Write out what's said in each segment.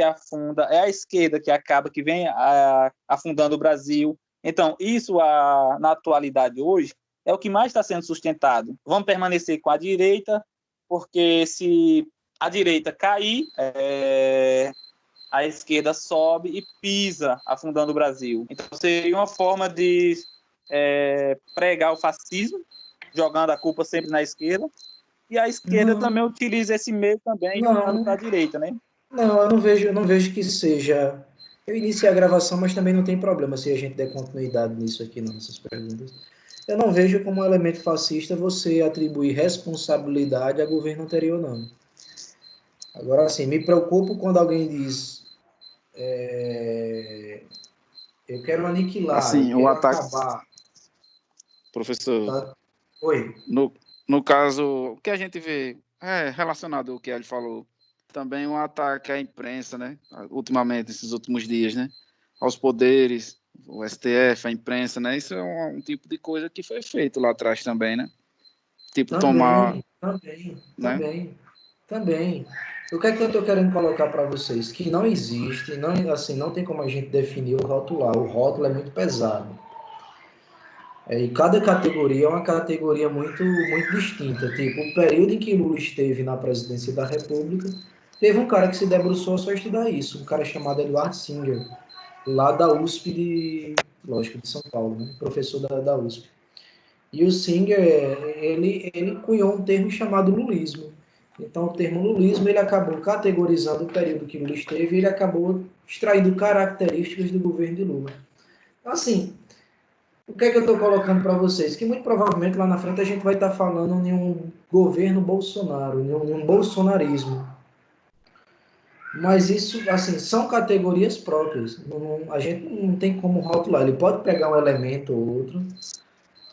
afunda, é a esquerda que acaba, que vem afundando o Brasil. Então, isso na atualidade hoje é o que mais está sendo sustentado. Vamos permanecer com a direita, porque se a direita cair, a esquerda sobe e pisa, afundando o Brasil. Então, seria uma forma de pregar o fascismo, jogando a culpa sempre na esquerda, e a esquerda também utiliza esse meio também, jogando para a direita, né? Não, eu não vejo que seja... Eu iniciei a gravação, mas também não tem problema se a gente der continuidade nisso aqui, não, nessas perguntas. Eu não vejo como um elemento fascista você atribuir responsabilidade a governo anterior, não. Agora, assim, me preocupo quando alguém diz eu quero aniquilar, assim, eu quero acabar. Professor, Tá? Oi. No caso, o que a gente vê relacionado ao que ele falou, também um ataque à imprensa, né? Ultimamente, esses últimos dias, né? Aos poderes, o STF, a imprensa, né? Isso é um tipo de coisa que foi feito lá atrás também, né? Tipo, Também. O que é que eu estou querendo colocar para vocês? Que não existe, não tem como a gente definir ou rotular. O rótulo é muito pesado. E cada categoria é uma categoria muito, muito distinta. Tipo, o período em que Lula esteve na presidência da República, teve um cara que se debruçou só a estudar isso, um cara chamado Eduardo Singer, lá da USP de São Paulo, né? Professor da USP. E o Singer, ele cunhou um termo chamado lulismo. Então, o termo lulismo, ele acabou categorizando o período que Lula esteve e ele acabou extraindo características do governo de Lula. Então, assim, o que é que eu estou colocando para vocês? Que muito provavelmente lá na frente a gente vai estar falando em um governo Bolsonaro, em um bolsonarismo. Mas isso, assim, são categorias próprias. A gente não tem como rotular. Ele pode pegar um elemento ou outro,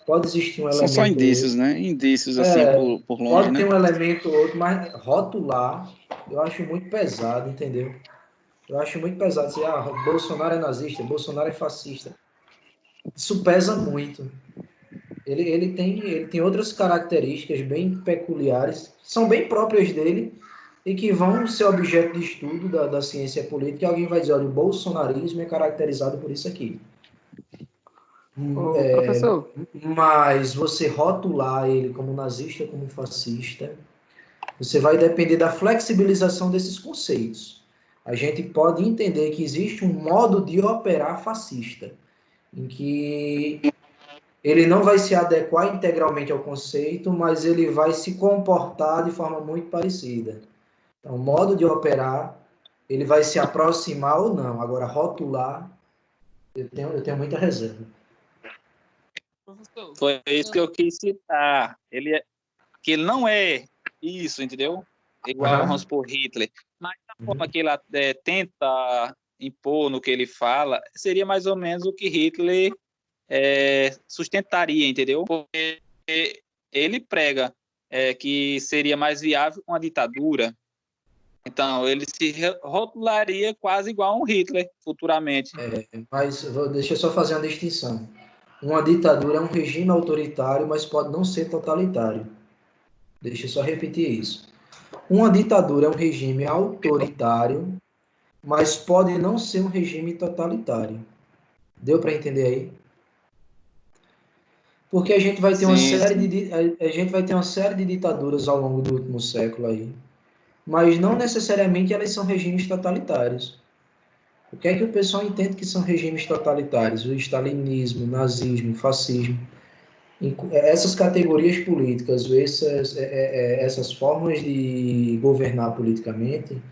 pode existir um são só elemento ou indícios, outro. né? Indícios, assim, por longe, Pode né? ter um elemento ou outro, mas rotular eu acho muito pesado, entendeu? Eu acho muito pesado dizer, Bolsonaro é nazista, Bolsonaro é fascista. Isso pesa muito. Ele tem outras características bem peculiares, são bem próprias dele e que vão ser objeto de estudo da ciência política. E alguém vai dizer, olha, o bolsonarismo é caracterizado por isso aqui. Professor, Mas você rotular ele como nazista, como fascista, você vai depender da flexibilização desses conceitos. A gente pode entender que existe um modo de operar fascista, em que ele não vai se adequar integralmente ao conceito, mas ele vai se comportar de forma muito parecida. Então, o modo de operar, ele vai se aproximar ou não. Agora, rotular, eu tenho muita reserva. Foi isso que eu quis citar. Que ele não é isso, entendeu? Igual, vamos supor, Hitler. Mas a forma que ele tenta impor no que ele fala, seria mais ou menos o que Hitler sustentaria, entendeu? Porque ele prega que seria mais viável uma ditadura. Então, ele se rotularia quase igual a um Hitler futuramente. Mas deixa eu só fazer uma distinção. Uma ditadura é um regime autoritário, mas pode não ser totalitário. Deixa eu só repetir isso. Uma ditadura é um regime autoritário, mas pode não ser um regime totalitário. Deu para entender aí? Porque a gente vai ter uma série de ditaduras ao longo do último século aí, mas não necessariamente elas são regimes totalitários. O que é que o pessoal entende que são regimes totalitários? O stalinismo, o nazismo, o fascismo. Essas categorias políticas, essas formas de governar politicamente,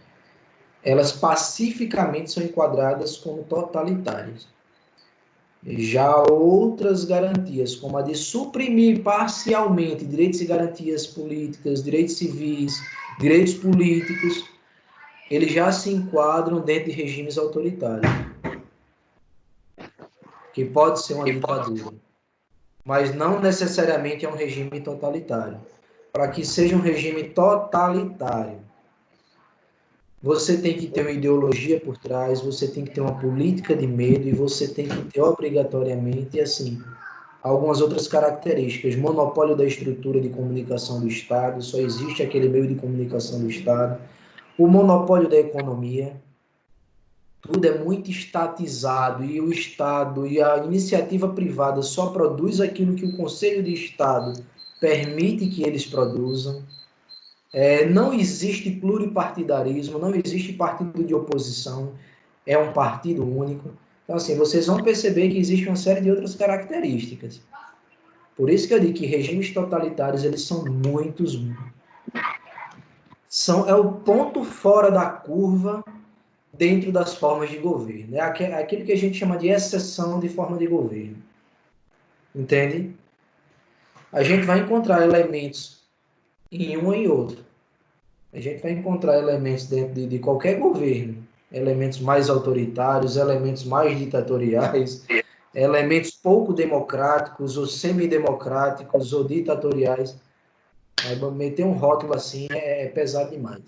elas pacificamente são enquadradas como totalitárias. Já outras garantias, como a de suprimir parcialmente direitos e garantias políticas, direitos civis, direitos políticos, eles já se enquadram dentro de regimes autoritários, que pode ser uma ditadura, mas não necessariamente é um regime totalitário. Para que seja um regime totalitário, você tem que ter uma ideologia por trás, você tem que ter uma política de medo e você tem que ter obrigatoriamente, assim, algumas outras características. Monopólio da estrutura de comunicação do Estado, só existe aquele meio de comunicação do Estado. O monopólio da economia, tudo é muito estatizado e o Estado e a iniciativa privada só produz aquilo que o Conselho de Estado permite que eles produzam. Não existe pluripartidarismo, não existe partido de oposição, é um partido único. Então, assim, vocês vão perceber que existe uma série de outras características. Por isso que eu digo que regimes totalitários, eles são muitos. É o ponto fora da curva dentro das formas de governo. É aquilo que a gente chama de exceção de forma de governo. Entende? A gente vai encontrar elementos em um e outro. A gente vai encontrar elementos dentro de qualquer governo. Elementos mais autoritários, elementos mais ditatoriais, elementos pouco democráticos ou semidemocráticos ou ditatoriais. Aí, meter um rótulo assim é pesado demais.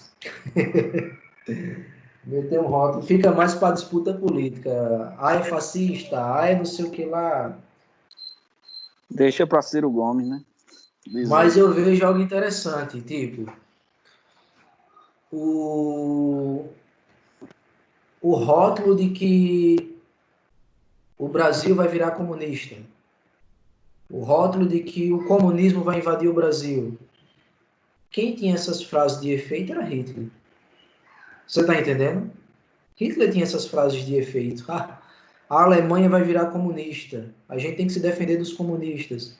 Meter um rótulo fica mais para disputa política. Ah, é fascista, ah, é não sei o que lá. Deixa para Ciro Gomes, né? Mas eu vejo algo interessante, tipo, o rótulo de que o Brasil vai virar comunista. O rótulo de que o comunismo vai invadir o Brasil. Quem tinha essas frases de efeito era Hitler. Você está entendendo? Hitler tinha essas frases de efeito. Ah, a Alemanha vai virar comunista. A gente tem que se defender dos comunistas.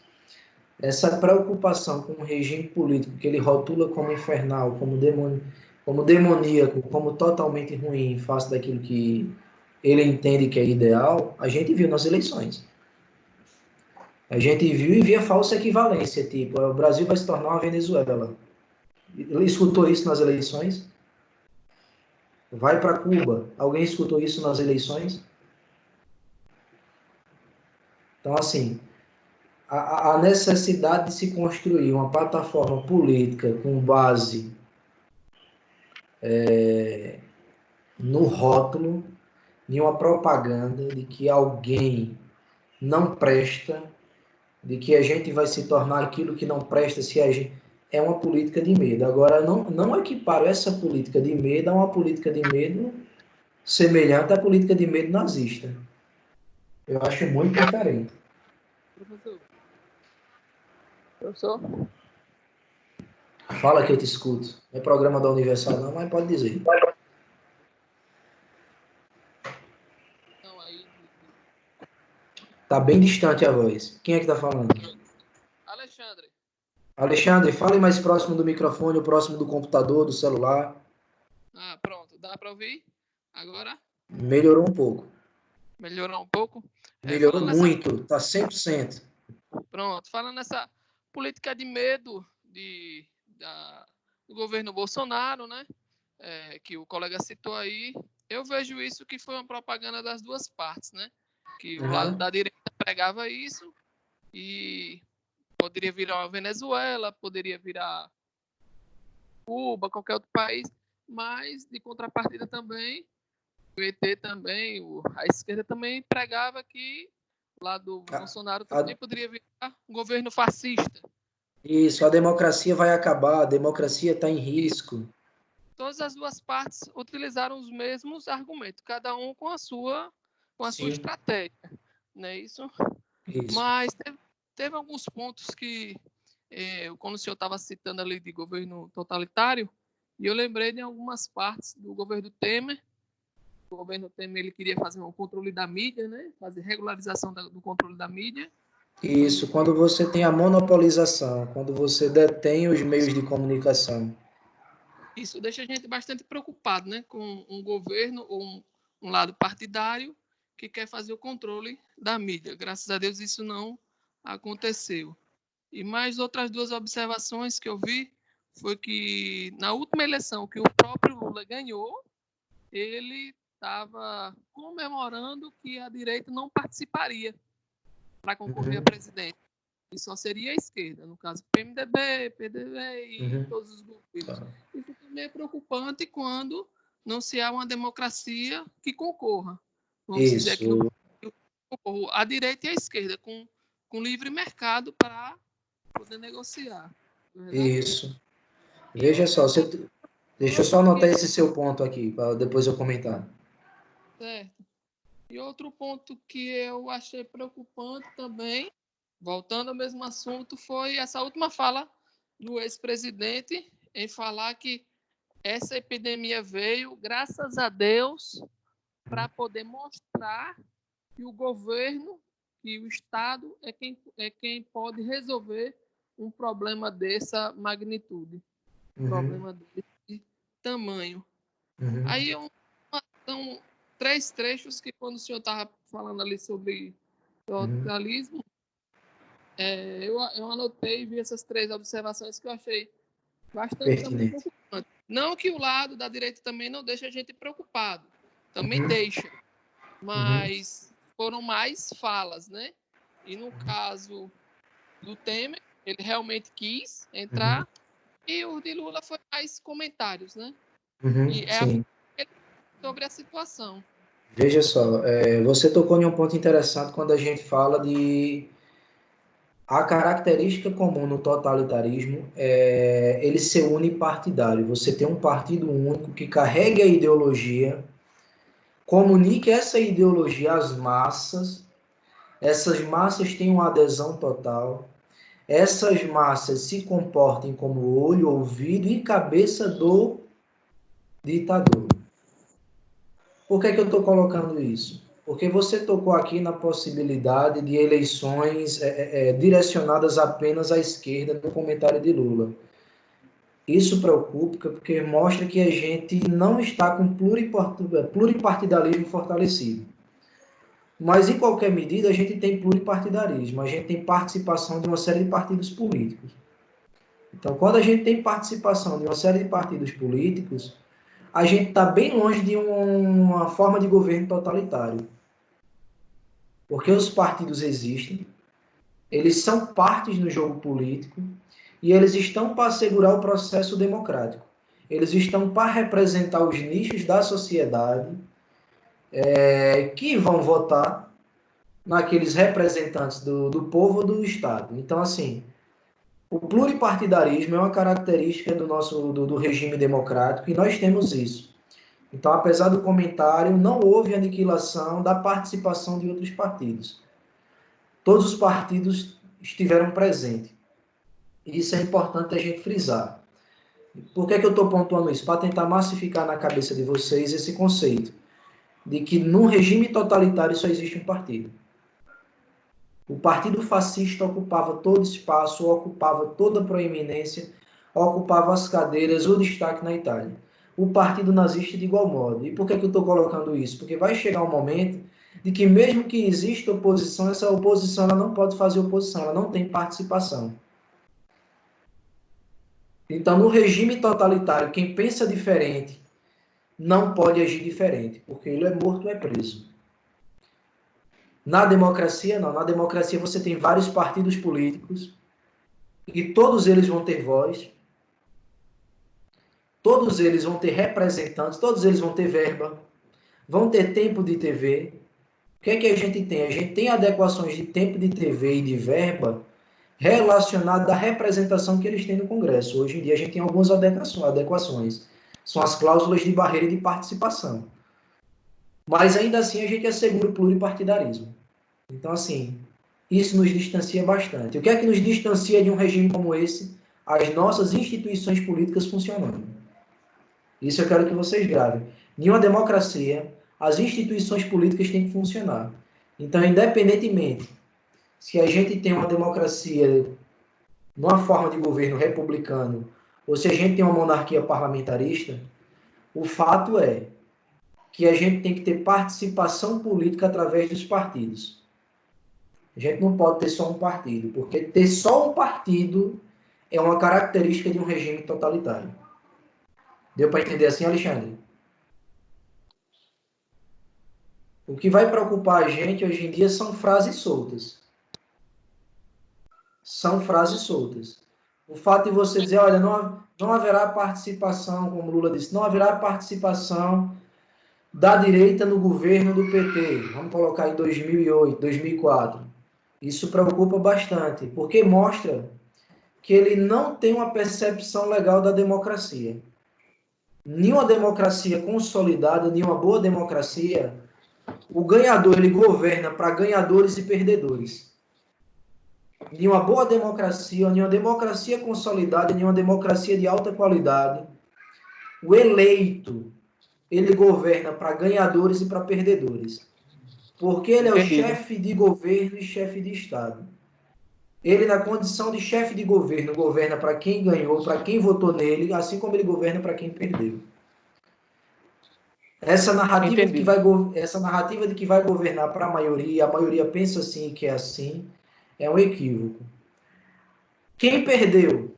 Essa preocupação com o regime político que ele rotula como infernal, como demoníaco, como totalmente ruim, face daquilo que ele entende que é ideal, a gente viu nas eleições. A gente viu e via falsa equivalência, tipo, o Brasil vai se tornar uma Venezuela. Ele escutou isso nas eleições? Vai para Cuba. Alguém escutou isso nas eleições? Então, assim, a necessidade de se construir uma plataforma política com base no rótulo, em uma propaganda de que alguém não presta, de que a gente vai se tornar aquilo que não presta se a gente... É uma política de medo. Agora, não equiparo essa política de medo a uma política de medo semelhante à política de medo nazista. Eu acho muito diferente. Professor? Fala que eu te escuto. Não é programa da Universal não, mas pode dizer. Não, aí. Tá bem distante a voz. Quem é que tá falando? Alexandre. Alexandre, fale mais próximo do microfone, próximo do computador, do celular. Ah, pronto. Dá para ouvir? Agora? Melhorou um pouco. Melhorou um pouco? Melhorou muito, tá 100%. Pronto. Falando nessa política de medo do governo Bolsonaro, né? Que o colega citou aí, eu vejo isso que foi uma propaganda das duas partes, né? Que o lado da direita pregava isso e poderia virar uma Venezuela, poderia virar Cuba, qualquer outro país, mas de contrapartida também, o ET também, a esquerda também pregava que o lado do Bolsonaro também poderia virar um governo fascista. Isso, a democracia vai acabar, a democracia está em risco. Todas as duas partes utilizaram os mesmos argumentos, cada um com a sua estratégia, não é isso? Mas teve alguns pontos que, quando o senhor estava citando ali de governo totalitário, e eu lembrei de algumas partes do governo Temer. O governo Temer ele queria fazer um controle da mídia, né? Fazer regularização do controle da mídia. Isso, quando você tem a monopolização, quando você detém os meios de comunicação. Isso deixa a gente bastante preocupado, né? Com um governo ou um lado partidário que quer fazer o controle da mídia. Graças a Deus isso não aconteceu. E mais outras duas observações que eu vi foi que na última eleição que o próprio Lula ganhou, ele estava comemorando que a direita não participaria para concorrer a presidente. E só seria a esquerda, no caso PMDB, PDB e todos os governos. Isso também é preocupante quando não se há uma democracia que concorra. Vamos dizer que não concorra a direita e a esquerda, com livre mercado para poder negociar. Isso. Veja só, deixa eu só anotar esse seu ponto aqui, para depois eu comentar. Certo. E outro ponto que eu achei preocupante também, voltando ao mesmo assunto, foi essa última fala do ex-presidente em falar que essa epidemia veio, graças a Deus, para poder mostrar que o governo e o Estado é quem pode resolver um problema dessa magnitude, um problema desse tamanho. Aí são 3 trechos que, quando o senhor estava falando ali sobre totalitarismo, eu anotei e vi essas 3 observações que eu achei bastante também preocupante. Não que o lado da direita também não deixe a gente preocupado, também deixa, mas foram mais falas, né? E no caso do Temer, ele realmente quis entrar, e o de Lula foi mais comentários, né? E Sim. Sobre a situação. Veja só, você tocou em um ponto interessante quando a gente fala de a característica comum no totalitarismo é ele ser unipartidário. Você tem um partido único que carrega a ideologia, comunique essa ideologia às massas, essas massas têm uma adesão total, essas massas se comportem como olho, ouvido e cabeça do ditador. Por que eu estou colocando isso? Porque você tocou aqui na possibilidade de eleições direcionadas apenas à esquerda no comentário de Lula. Isso preocupa porque mostra que a gente não está com pluripartidarismo fortalecido. Mas, em qualquer medida, a gente tem pluripartidarismo, a gente tem participação de uma série de partidos políticos. Então, quando a gente tem participação de uma série de partidos políticos, a gente está bem longe de uma forma de governo totalitário. Porque os partidos existem, eles são partes no jogo político e eles estão para assegurar o processo democrático. Eles estão para representar os nichos da sociedade que vão votar naqueles representantes do povo ou do Estado. Então, assim, o pluripartidarismo é uma característica do regime democrático e nós temos isso. Então, apesar do comentário, não houve aniquilação da participação de outros partidos. Todos os partidos estiveram presentes. Isso é importante a gente frisar. Por que eu estou pontuando isso? Para tentar massificar na cabeça de vocês esse conceito de que num regime totalitário só existe um partido. O partido fascista ocupava todo espaço, ocupava toda a proeminência, ocupava as cadeiras, o destaque na Itália. O partido nazista de igual modo. E por que eu estou colocando isso? Porque vai chegar um momento de que mesmo que exista oposição, essa oposição ela não pode fazer oposição, ela não tem participação. Então, no regime totalitário, quem pensa diferente não pode agir diferente, porque ele é morto ou é preso. Na democracia, não. Na democracia você tem vários partidos políticos e todos eles vão ter voz, todos eles vão ter representantes, todos eles vão ter verba, vão ter tempo de TV. O que é que a gente tem? A gente tem adequações de tempo de TV e de verba relacionadas à representação que eles têm no Congresso. Hoje em dia a gente tem algumas adequações. São as cláusulas de barreira de participação. Mas ainda assim a gente assegura o pluripartidarismo. Então, assim, isso nos distancia bastante. O que é que nos distancia de um regime como esse? As nossas instituições políticas funcionando. Isso eu quero que vocês gravem. Em uma democracia, as instituições políticas têm que funcionar. Então, independentemente se a gente tem uma democracia numa forma de governo republicano ou se a gente tem uma monarquia parlamentarista, o fato é que a gente tem que ter participação política através dos partidos. A gente não pode ter só um partido, porque ter só um partido é uma característica de um regime totalitário. Deu para entender assim, Alexandre? O que vai preocupar a gente hoje em dia são frases soltas. São frases soltas. O fato de você dizer, olha, não haverá participação, como Lula disse, não haverá participação da direita no governo do PT. Vamos colocar em 2008, 2004. Isso preocupa bastante, porque mostra que ele não tem uma percepção legal da democracia. Nenhuma democracia consolidada, nenhuma boa democracia, O ganhador, ele governa para ganhadores e perdedores. Em uma boa democracia, em uma democracia consolidada, em uma democracia de alta qualidade, o eleito, ele governa para ganhadores e para perdedores. Porque ele é o chefe de governo e chefe de Estado. Ele, na condição de chefe de governo, governa para quem ganhou, para quem votou nele, assim como ele governa para quem perdeu. Essa narrativa de que vai governar para a maioria pensa assim que é assim, é um equívoco. Quem perdeu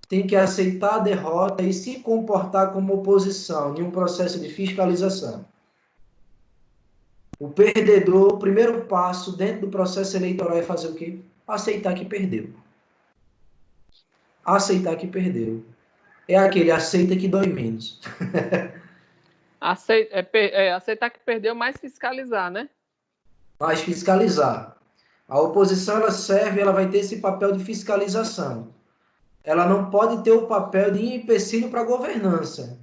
tem que aceitar a derrota e se comportar como oposição em um processo de fiscalização. O perdedor, o primeiro passo dentro do processo eleitoral é fazer o quê? Aceitar que perdeu. Aceitar que perdeu. É aquele aceita que dói menos. Aceitar que perdeu, mas fiscalizar, né? Mas fiscalizar. A oposição, ela vai ter esse papel de fiscalização. Ela não pode ter o papel de empecilho para a governança.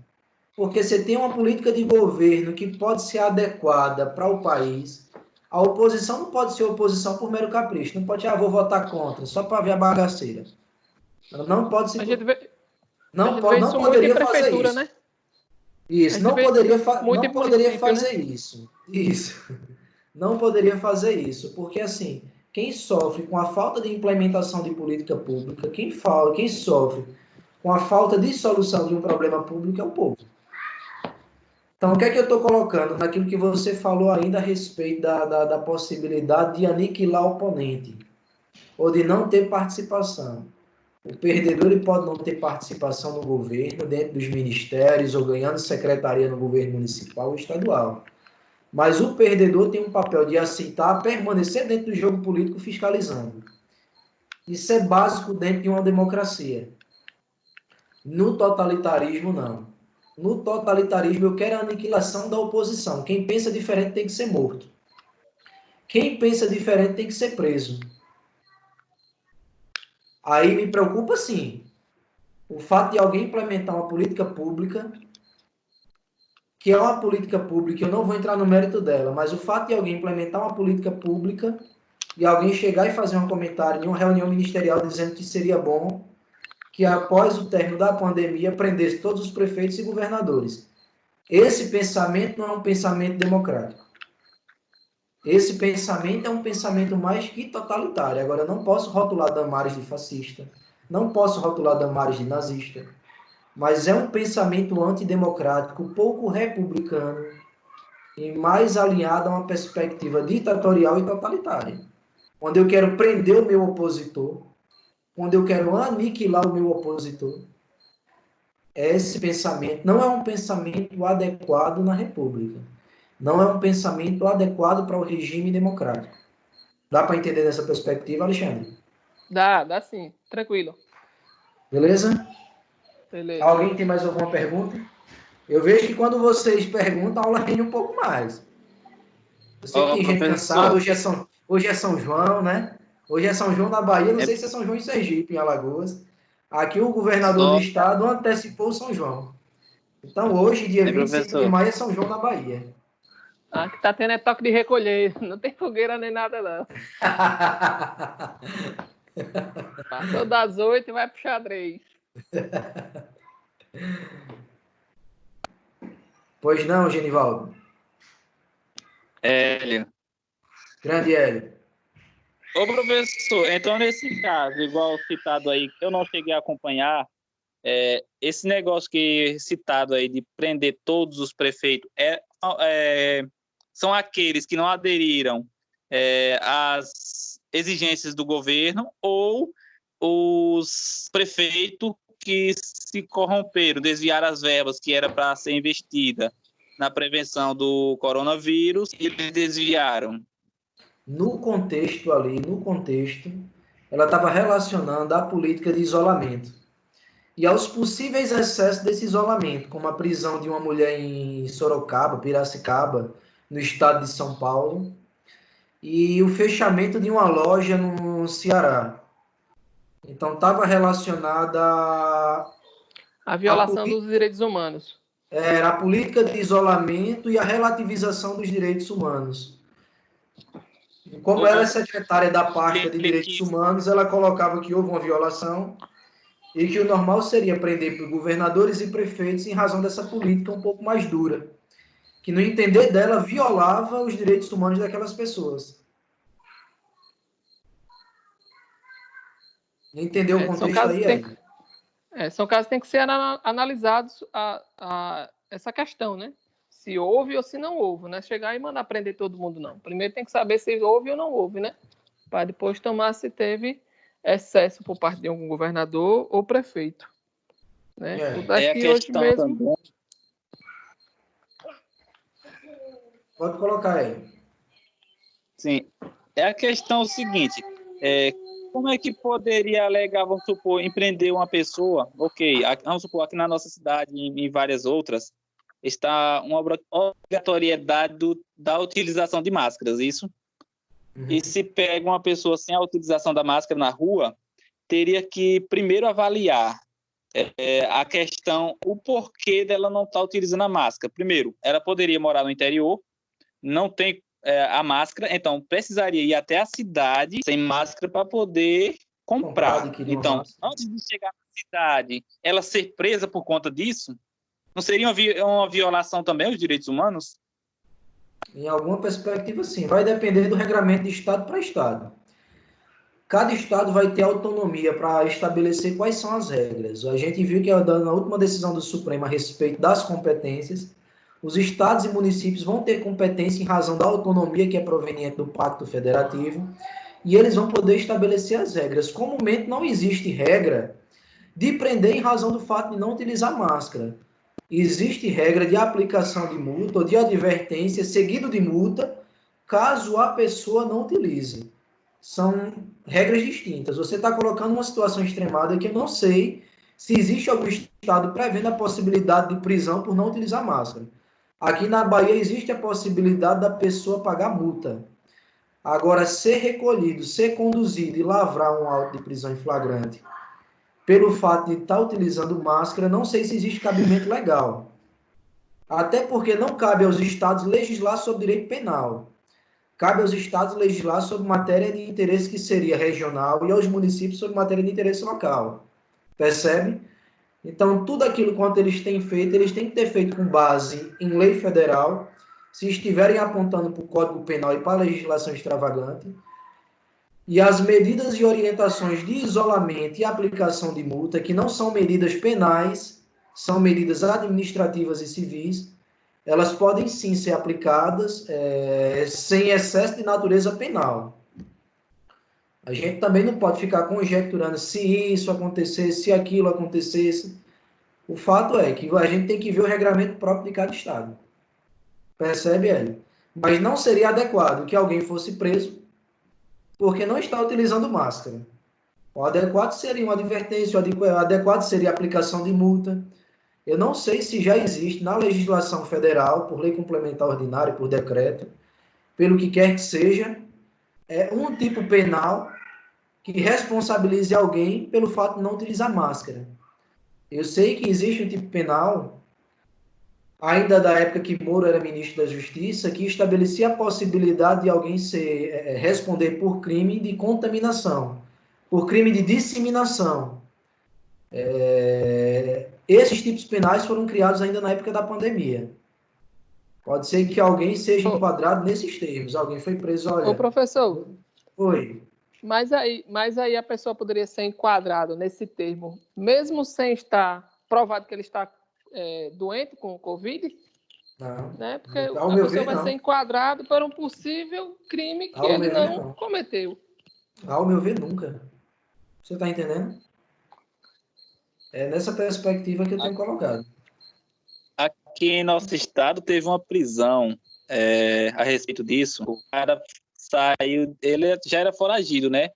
Porque você tem uma política de governo que pode ser adequada para o país. A oposição não pode ser oposição por mero capricho. Não pode, vou votar contra, só para ver a bagaceira. Ela não pode se... Não poderia fazer isso. Né? Isso, não poderia fazer isso. Isso. Não poderia fazer isso, porque assim, quem sofre com a falta de implementação de política pública, quem sofre com a falta de solução de um problema público é o povo. Então, o que é que eu estou colocando naquilo que você falou ainda a respeito da possibilidade de aniquilar o oponente, ou de não ter participação? O perdedor ele pode não ter participação no governo, dentro dos ministérios, ou ganhando secretaria no governo municipal ou estadual. Mas o perdedor tem um papel de aceitar, permanecer dentro do jogo político fiscalizando. Isso é básico dentro de uma democracia. No totalitarismo, não. No totalitarismo, eu quero a aniquilação da oposição. Quem pensa diferente tem que ser morto. Quem pensa diferente tem que ser preso. Aí me preocupa, sim, o fato de alguém implementar uma política pública, que é uma política pública, eu não vou entrar no mérito dela, mas o fato de alguém implementar uma política pública e alguém chegar e fazer um comentário em uma reunião ministerial dizendo que seria bom que após o término da pandemia prendesse todos os prefeitos e governadores. Esse pensamento não é um pensamento democrático. Esse pensamento é um pensamento mais que totalitário. Agora, eu não posso rotular Damares de fascista, não posso rotular Damares de nazista, mas é um pensamento antidemocrático, pouco republicano e mais alinhado a uma perspectiva ditatorial e totalitária. Onde eu quero prender o meu opositor, onde eu quero aniquilar o meu opositor. Esse pensamento não é um pensamento adequado na República. Não é um pensamento adequado para o regime democrático. Dá para entender nessa perspectiva, Alexandre? Dá sim. Tranquilo. Beleza? Beleza. Alguém tem mais alguma pergunta? Eu vejo que quando vocês perguntam, a aula rende um pouco mais. Eu sei que tem gente cansada. Hoje é São João, né? Hoje é São João na Bahia. Não sei se é São João em Sergipe, em Alagoas. Aqui o governador do estado antecipou São João. Então hoje, dia 25 de maio, é São João na Bahia. Aqui tá tendo toque de recolher. Não tem fogueira nem nada, não. Passou das 8 e vai pro xadrez. Pois não, Genivaldo? Hélio. Grande Hélio. Ô, professor, então nesse caso, igual citado aí, que eu não cheguei a acompanhar, esse negócio que citado aí de prender todos os prefeitos são aqueles que não aderiram às exigências do governo ou os prefeitos que se corromperam, desviaram as verbas que era para ser investida na prevenção do coronavírus e eles desviaram. No contexto, ela estava relacionando a política de isolamento e aos possíveis excessos desse isolamento, como a prisão de uma mulher em Sorocaba, Piracicaba, no estado de São Paulo, e o fechamento de uma loja no Ceará. Então, estava relacionada a violação dos direitos humanos. era a política de isolamento e a relativização dos direitos humanos. E como ela é secretária da pasta de direitos humanos, ela colocava que houve uma violação e que o normal seria prender governadores e prefeitos em razão dessa política um pouco mais dura, que no entender dela violava os direitos humanos daquelas pessoas. Entendeu o contexto aí? São casos que têm que ser analisados essa questão, né? Se houve ou se não houve, não é chegar e mandar prender todo mundo, não. Primeiro tem que saber se houve ou não houve, né? Para depois tomar se teve excesso por parte de algum governador ou prefeito. Né? É a questão hoje mesmo... também. Pode colocar aí. Sim. É a questão seguinte, como é que poderia alegar, vamos supor, empreender uma pessoa, vamos supor, aqui na nossa cidade e em várias outras, está uma obrigatoriedade da utilização de máscaras, isso? Uhum. E se pega uma pessoa sem a utilização da máscara na rua, teria que primeiro avaliar a questão, o porquê dela não estar utilizando a máscara. Primeiro, ela poderia morar no interior, não tem a máscara, então precisaria ir até a cidade sem máscara para poder comprar. Então, antes de chegar na cidade, ela ser presa por conta disso, não seria uma violação também aos direitos humanos? Em alguma perspectiva, sim. Vai depender do regramento de estado para estado. Cada estado vai ter autonomia para estabelecer quais são as regras. A gente viu que na última decisão do Supremo a respeito das competências, os estados e municípios vão ter competência em razão da autonomia que é proveniente do Pacto Federativo, e eles vão poder estabelecer as regras. Comumente não existe regra de prender em razão do fato de não utilizar máscara. Existe regra de aplicação de multa ou de advertência seguido de multa, caso a pessoa não utilize. São regras distintas. Você está colocando uma situação extremada que eu não sei se existe algum estado prevendo a possibilidade de prisão por não utilizar máscara. Aqui na Bahia existe a possibilidade da pessoa pagar multa. Agora, ser recolhido, ser conduzido e lavrar um auto de prisão em flagrante pelo fato de estar utilizando máscara, não sei se existe cabimento legal. Até porque não cabe aos estados legislar sobre direito penal. Cabe aos estados legislar sobre matéria de interesse que seria regional e aos municípios sobre matéria de interesse local. Percebe? Então, tudo aquilo quanto eles têm feito, eles têm que ter feito com base em lei federal, se estiverem apontando para o Código Penal e para a legislação extravagante. E as medidas e orientações de isolamento e aplicação de multa, que não são medidas penais, são medidas administrativas e civis, elas podem sim ser aplicadas sem excesso de natureza penal. A gente também não pode ficar conjecturando se isso acontecesse, se aquilo acontecesse. O fato é que a gente tem que ver o regramento próprio de cada estado. Percebe, Hélio? Mas não seria adequado que alguém fosse preso porque não está utilizando máscara. O adequado seria uma advertência, o adequado seria a aplicação de multa. Eu não sei se já existe na legislação federal, por lei complementar ordinária, por decreto, pelo que quer que seja, um tipo penal que responsabilize alguém pelo fato de não utilizar máscara. Eu sei que existe um tipo penal, ainda da época que Moro era ministro da Justiça, que estabelecia a possibilidade de alguém responder por crime de contaminação, por crime de disseminação. Esses tipos penais foram criados ainda na época da pandemia. Pode ser que alguém seja enquadrado nesses termos. Alguém foi preso, olha... Ô, professor. Oi. Mas aí a pessoa poderia ser enquadrada nesse termo, mesmo sem estar provado que ele está doente com o Covid? Não. Né? Porque a pessoa vai ser enquadrada por um possível crime que ele não cometeu. Ao meu ver, nunca. Você está entendendo? É nessa perspectiva que eu tenho colocado. Aqui em nosso estado teve uma prisão a respeito disso. O cara saiu, ele já era foragido, né?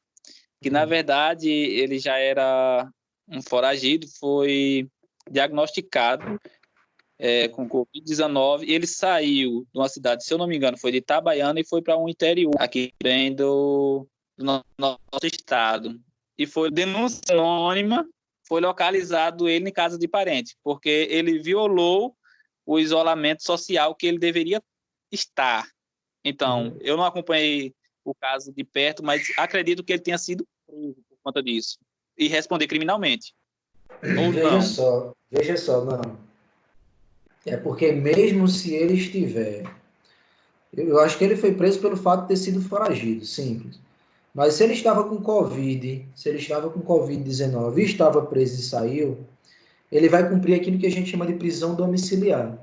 Que na verdade ele já era um foragido, foi diagnosticado com Covid-19. Ele saiu de uma cidade, se eu não me engano, foi de Itabaiana e foi para um interior aqui do nosso estado. E foi denúncia anônima, foi localizado ele em casa de parente, porque ele violou o isolamento social que ele deveria estar. Então, eu não acompanhei o caso de perto, mas acredito que ele tenha sido preso por conta disso e responder criminalmente. Ou não. Veja só, não. É porque mesmo se ele estiver... Eu acho que ele foi preso pelo fato de ter sido foragido, simples. Mas se ele estava com Covid, se ele estava com Covid-19 e estava preso e saiu, ele vai cumprir aquilo que a gente chama de prisão domiciliar.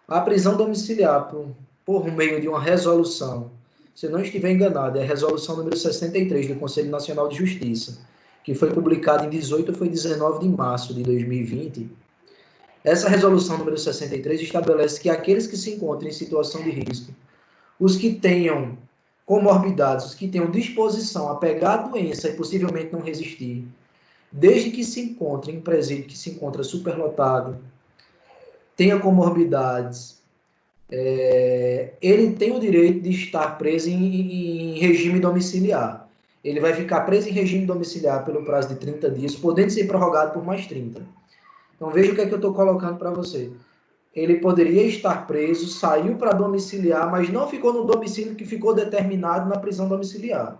A prisão domiciliar, por meio de uma resolução, se eu não estiver enganado, é a resolução número 63 do Conselho Nacional de Justiça, que foi publicada em 18 ou foi 19 de março de 2020. Essa resolução número 63 estabelece que aqueles que se encontram em situação de risco, os que tenham comorbidades, os que tenham disposição a pegar a doença e possivelmente não resistir, desde que se encontre em presídio que se encontra superlotado, tenha comorbidades, ele tem o direito de estar preso em regime domiciliar. Ele vai ficar preso em regime domiciliar pelo prazo de 30 dias, podendo ser prorrogado por mais 30. Então veja o que é que eu estou colocando para você. Ele poderia estar preso, saiu para domiciliar, mas não ficou no domicílio que ficou determinado na prisão domiciliar.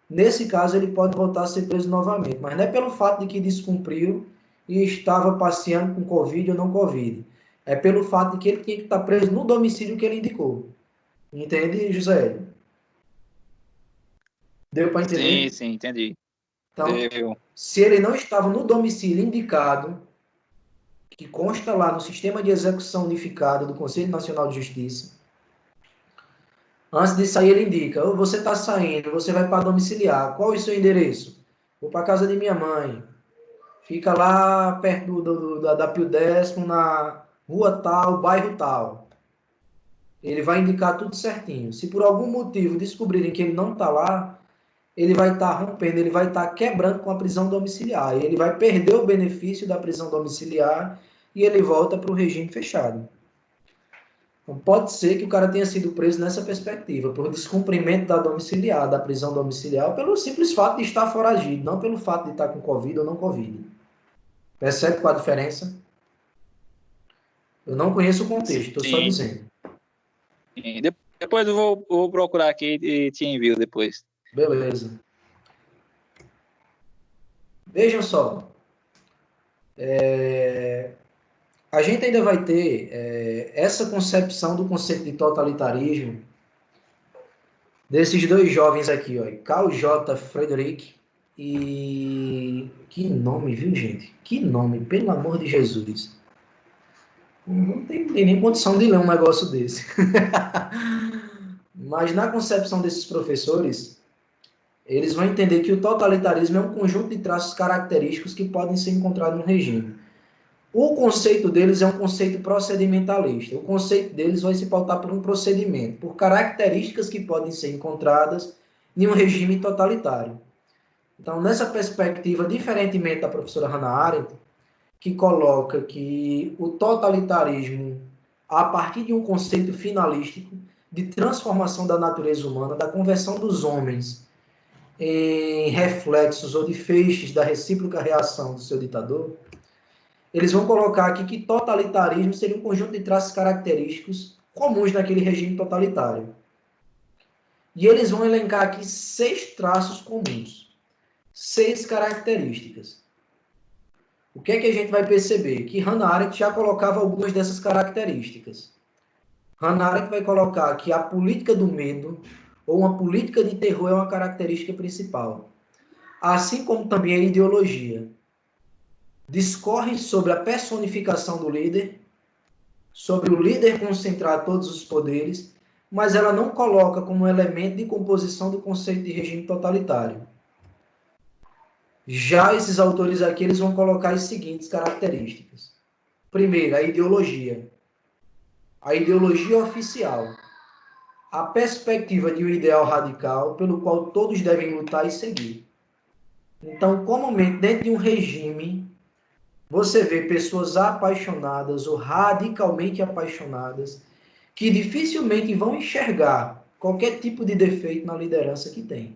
Nesse caso, ele pode voltar a ser preso novamente, mas não é pelo fato de que descumpriu e estava passeando com Covid ou não Covid. É pelo fato de que ele tinha que estar preso no domicílio que ele indicou. Entende, José? Deu para entender? Sim, entendi. Então, Deu. se ele não estava no domicílio indicado, que consta lá no Sistema de Execução Unificada do Conselho Nacional de Justiça, antes de sair ele indica, você está saindo, você vai para domiciliar, qual é o seu endereço? Vou para a casa de minha mãe, fica lá perto da Pio Décimo, na rua tal, bairro tal. Ele vai indicar tudo certinho. Se por algum motivo descobrirem que ele não está lá, ele vai estar rompendo, ele vai estar quebrando com a prisão domiciliar. Ele vai perder o benefício da prisão domiciliar e ele volta para o regime fechado. Então, pode ser que o cara tenha sido preso nessa perspectiva, por descumprimento da domiciliar, da prisão domiciliar, pelo simples fato de estar foragido, não pelo fato de estar com Covid ou não Covid. Percebe qual a diferença? Eu não conheço o contexto, estou só dizendo. Sim. Depois eu vou procurar aqui e te envio depois. Beleza. Vejam só. A gente ainda vai ter essa concepção do conceito de totalitarismo desses dois jovens aqui, ó, Carl J. Frederick e... Que nome, viu, gente? Que nome, pelo amor de Jesus. Não tem nem condição de ler um negócio desse. Mas na concepção desses professores, eles vão entender que o totalitarismo é um conjunto de traços característicos que podem ser encontrados no regime. O conceito deles é um conceito procedimentalista. O conceito deles vai se pautar por um procedimento, por características que podem ser encontradas em um regime totalitário. Então, nessa perspectiva, diferentemente da professora Hannah Arendt, que coloca que o totalitarismo, a partir de um conceito finalístico de transformação da natureza humana, da conversão dos homens em reflexos ou de feixes da recíproca reação do seu ditador, eles vão colocar aqui que totalitarismo seria um conjunto de traços característicos comuns naquele regime totalitário. E eles vão elencar aqui 6 traços comuns, 6 características. O que é que a gente vai perceber? Que Hannah Arendt já colocava algumas dessas características. Hannah Arendt vai colocar que a política do medo ou uma política de terror é uma característica principal. Assim como também a ideologia. Discorre sobre a personificação do líder, sobre o líder concentrar todos os poderes, mas ela não coloca como elemento de composição do conceito de regime totalitário. Já esses autores aqui, eles vão colocar as seguintes características. Primeiro, a ideologia. A ideologia oficial. A perspectiva de um ideal radical pelo qual todos devem lutar e seguir. Então, comumente, dentro de um regime, você vê pessoas apaixonadas ou radicalmente apaixonadas que dificilmente vão enxergar qualquer tipo de defeito na liderança que tem.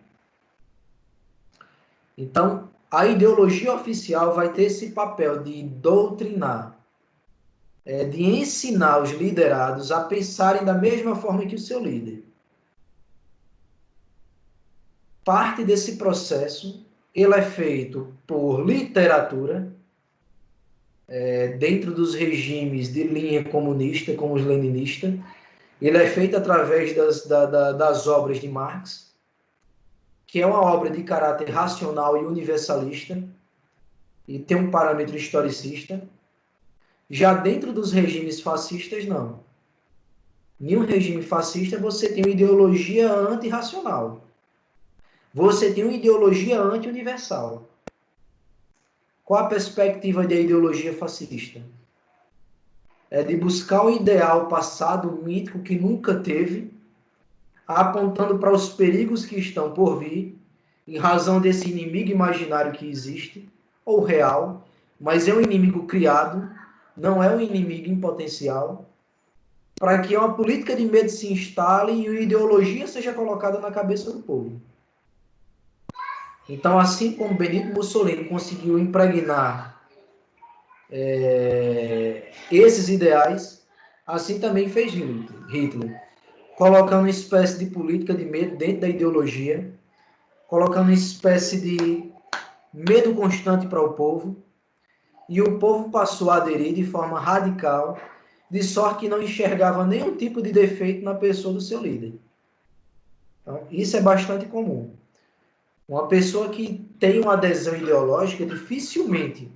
Então, a ideologia oficial vai ter esse papel de doutrinar, de ensinar os liderados a pensarem da mesma forma que o seu líder. Parte desse processo, ele é feito por literatura, dentro dos regimes de linha comunista, como os leninistas. Ele é feito através das obras de Marx, que é uma obra de caráter racional e universalista, e tem um parâmetro historicista. Já dentro dos regimes fascistas, não. Em um regime fascista, você tem uma ideologia antirracional. Você tem uma ideologia anti-universal. Qual a perspectiva da ideologia fascista? É de buscar um ideal passado mítico que nunca teve, apontando para os perigos que estão por vir, em razão desse inimigo imaginário que existe, ou real, mas é um inimigo criado, não é um inimigo em potencial, para que uma política de medo se instale e uma ideologia seja colocada na cabeça do povo. Então, assim como Benito Mussolini conseguiu impregnar esses ideais, assim também fez Hitler, colocando uma espécie de política de medo dentro da ideologia, colocando uma espécie de medo constante para o povo, e o povo passou a aderir de forma radical, de sorte que não enxergava nenhum tipo de defeito na pessoa do seu líder. Então, isso é bastante comum. Uma pessoa que tem uma adesão ideológica, dificilmente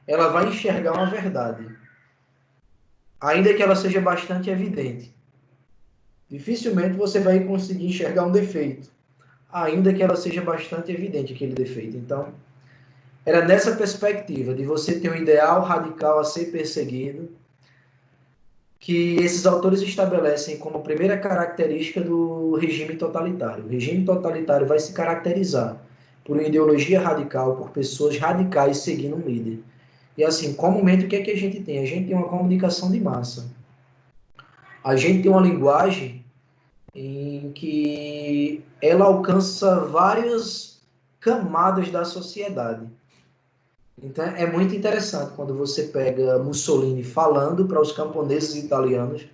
ela vai enxergar uma verdade, ainda que ela seja bastante evidente. Dificilmente você vai conseguir enxergar um defeito, ainda que ela seja bastante evidente, aquele defeito. Então, era nessa perspectiva de você ter um ideal radical a ser perseguido, que esses autores estabelecem como primeira característica do regime totalitário. O regime totalitário vai se caracterizar por uma ideologia radical, por pessoas radicais seguindo um líder. E assim, comumente, o que é que a gente tem? A gente tem uma comunicação de massa. A gente tem uma linguagem em que ela alcança várias camadas da sociedade. Então, é muito interessante quando você pega Mussolini falando para os camponeses italianos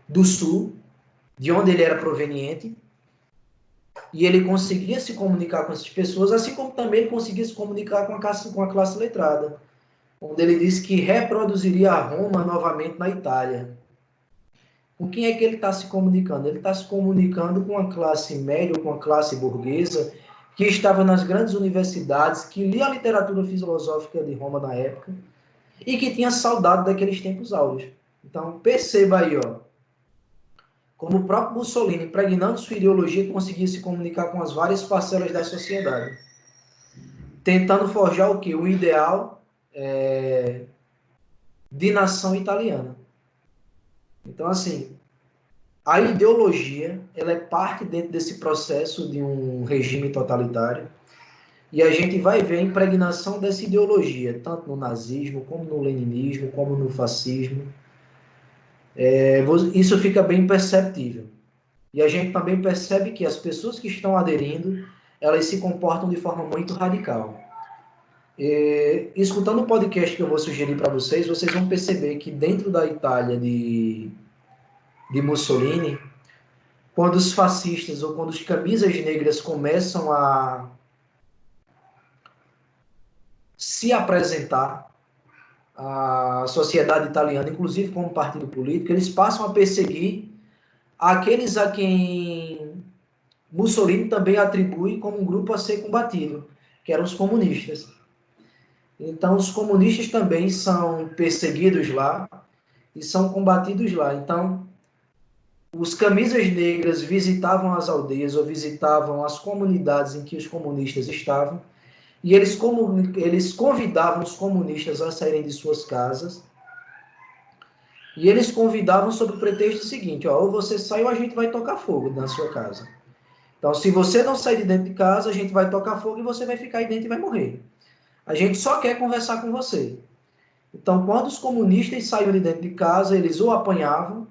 do sul, de onde ele era proveniente, e ele conseguia se comunicar com essas pessoas, assim como também ele conseguia se comunicar com a classe letrada, onde ele disse que reproduziria Roma novamente na Itália. Com quem é que ele está se comunicando? Ele está se comunicando com a classe média, com a classe burguesa, que estava nas grandes universidades, que lia a literatura filosófica de Roma na época, e que tinha saudade daqueles tempos áureos. Então, perceba aí, ó, como o próprio Mussolini, impregnando sua ideologia, conseguia se comunicar com as várias parcelas da sociedade, tentando forjar o quê? O ideal de nação italiana. Então, assim, a ideologia, ela é parte dentro desse processo de um regime totalitário, e a gente vai ver a impregnação dessa ideologia, tanto no nazismo, como no leninismo, como no fascismo. Isso fica bem perceptível. E a gente também percebe que as pessoas que estão aderindo, elas se comportam de forma muito radical. Escutando o podcast que eu vou sugerir para vocês, vocês vão perceber que dentro da Itália de Mussolini, quando os fascistas ou quando os camisas negras começam a se apresentar à sociedade italiana, inclusive como partido político, eles passam a perseguir aqueles a quem Mussolini também atribui como um grupo a ser combatido, que eram os comunistas. Então, os comunistas também são perseguidos lá e são combatidos lá. Então, os camisas negras visitavam as aldeias ou visitavam as comunidades em que os comunistas estavam, e eles convidavam os comunistas a saírem de suas casas, e eles convidavam sob o pretexto seguinte, ó, ou você sai ou a gente vai tocar fogo na sua casa. Então, se você não sair de dentro de casa, a gente vai tocar fogo e você vai ficar aí dentro e vai morrer. A gente só quer conversar com você. Então, quando os comunistas saíam de dentro de casa, eles ou apanhavam,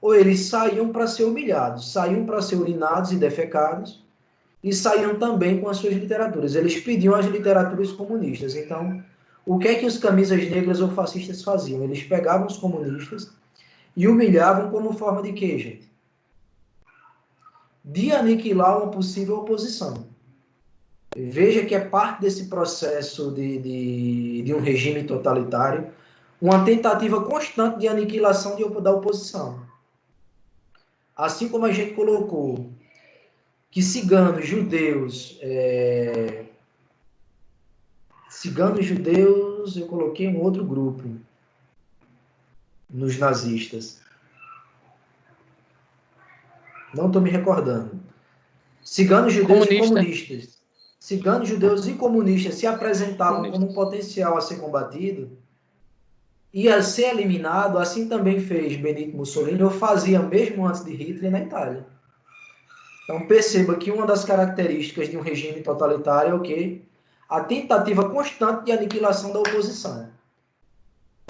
ou eles saíam para ser humilhados, saíam para ser urinados e defecados, e saíam também com as suas literaturas. Eles pediam as literaturas comunistas. Então, O que é que os camisas negras ou fascistas faziam? Eles pegavam os comunistas e humilhavam como forma de quê, gente? De aniquilar uma possível oposição. Veja que é parte desse processo de um regime totalitário, uma tentativa constante de aniquilação da oposição. Assim como a gente colocou que ciganos, judeus, eu coloquei um outro grupo nos nazistas. Não estou me recordando. Ciganos, judeus e comunistas. Ciganos, judeus e comunistas se apresentavam como um potencial a ser combatido e a ser eliminado, assim também fez Benito Mussolini, ou fazia mesmo antes de Hitler na Itália. Então perceba que uma das características de um regime totalitário é o quê? A tentativa constante de aniquilação da oposição.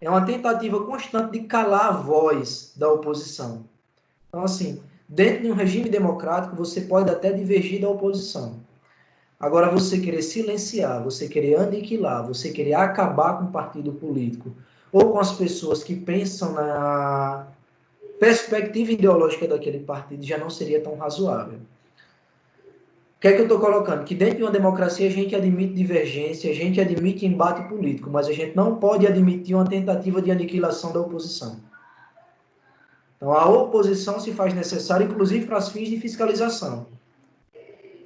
É uma tentativa constante de calar a voz da oposição. Então, assim, dentro de um regime democrático, você pode até divergir da oposição. Agora, você querer silenciar, você querer aniquilar, você querer acabar com o partido político ou com as pessoas que pensam na perspectiva ideológica daquele partido já não seria tão razoável. O que é que eu estou colocando? Que dentro de uma democracia a gente admite divergência, a gente admite embate político, mas a gente não pode admitir uma tentativa de aniquilação da oposição. Então, a oposição se faz necessária, inclusive para os fins de fiscalização.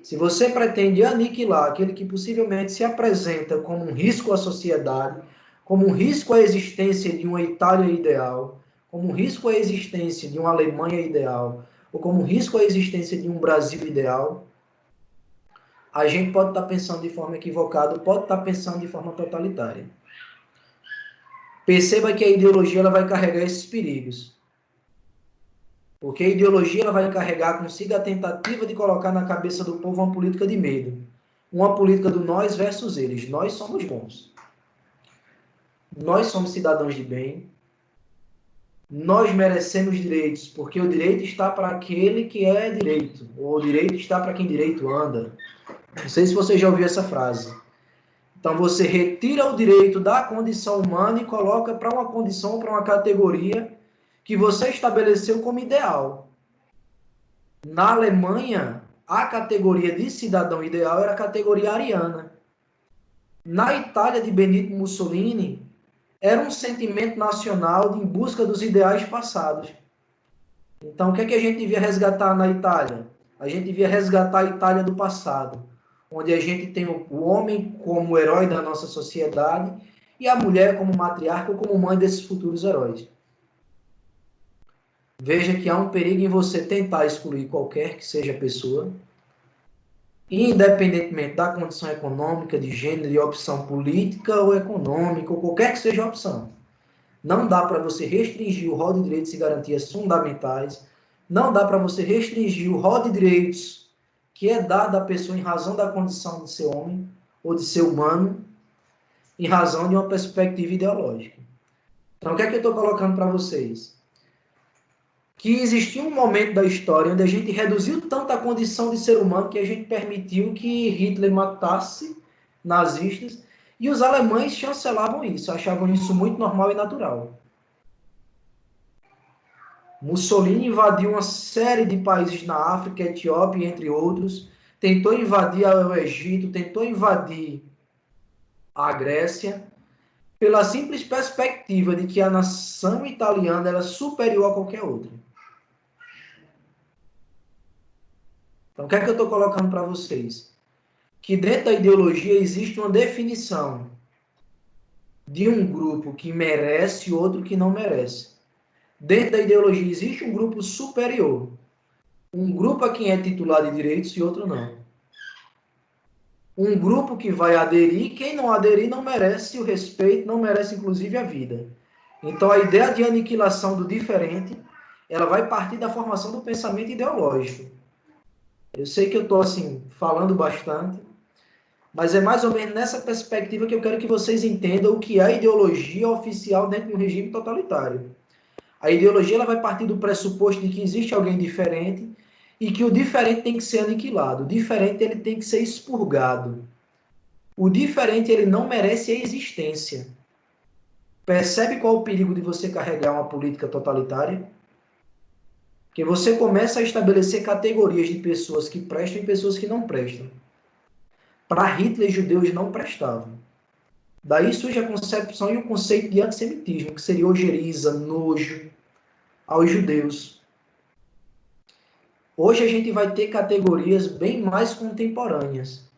Se você pretende aniquilar aquele que possivelmente se apresenta como um risco à sociedade, como um risco à existência de uma Itália ideal, como um risco à existência de uma Alemanha ideal, ou como um risco à existência de um Brasil ideal, a gente pode estar pensando de forma equivocada, pode estar pensando de forma totalitária. Perceba que a ideologia ela vai carregar esses perigos. Porque a ideologia ela vai carregar consigo a tentativa de colocar na cabeça do povo uma política de medo. Uma política do nós versus eles. Nós somos bons. Nós somos cidadãos de bem. Nós merecemos direitos, porque o direito está para aquele que é direito. Ou o direito está para quem direito anda. Não sei se você já ouviu essa frase. Então você retira o direito da condição humana e coloca para uma condição, para uma categoria que você estabeleceu como ideal. Na Alemanha, a categoria de cidadão ideal era a categoria ariana. Na Itália de Benito Mussolini, era um sentimento nacional em busca dos ideais passados. Então, o que é que a gente devia resgatar na Itália? A gente devia resgatar a Itália do passado, onde a gente tem o homem como herói da nossa sociedade e a mulher como matriarca ou como mãe desses futuros heróis. Veja que há um perigo em você tentar excluir qualquer que seja a pessoa, independentemente da condição econômica, de gênero, de opção política ou econômica, ou qualquer que seja a opção. Não dá para você restringir o rol de direitos e garantias fundamentais, não dá para você restringir o rol de direitos que é dado à pessoa em razão da condição de ser homem ou de ser humano, em razão de uma perspectiva ideológica. Então, o que é que eu estou colocando para vocês? Que existiu um momento da história onde a gente reduziu tanto a condição de ser humano que a gente permitiu que Hitler matasse nazistas e os alemães chancelavam isso, achavam isso muito normal e natural. Mussolini invadiu uma série de países na África, Etiópia, entre outros, tentou invadir o Egito, tentou invadir a Grécia, pela simples perspectiva de que a nação italiana era superior a qualquer outra. Então, o que é que eu estou colocando para vocês? Que dentro da ideologia existe uma definição de um grupo que merece e outro que não merece. Dentro da ideologia existe um grupo superior. Um grupo a quem é titular de direitos e outro não. Um grupo que vai aderir, quem não aderir não merece o respeito, não merece inclusive a vida. Então a ideia de aniquilação do diferente, ela vai partir da formação do pensamento ideológico. Eu sei que eu estou assim, falando bastante, mas é mais ou menos nessa perspectiva que eu quero que vocês entendam o que é a ideologia oficial dentro de um regime totalitário. A ideologia ela vai partir do pressuposto de que existe alguém diferente e que o diferente tem que ser aniquilado. O diferente ele tem que ser expurgado. O diferente, ele não merece a existência. Percebe qual o perigo de você carregar uma política totalitária? Que você começa a estabelecer categorias de pessoas que prestam e pessoas que não prestam. Para Hitler, judeus não prestavam. Daí surge a concepção e o conceito de antissemitismo, que seria ojeriza, nojo aos judeus. Hoje a gente vai ter categorias bem mais contemporâneas.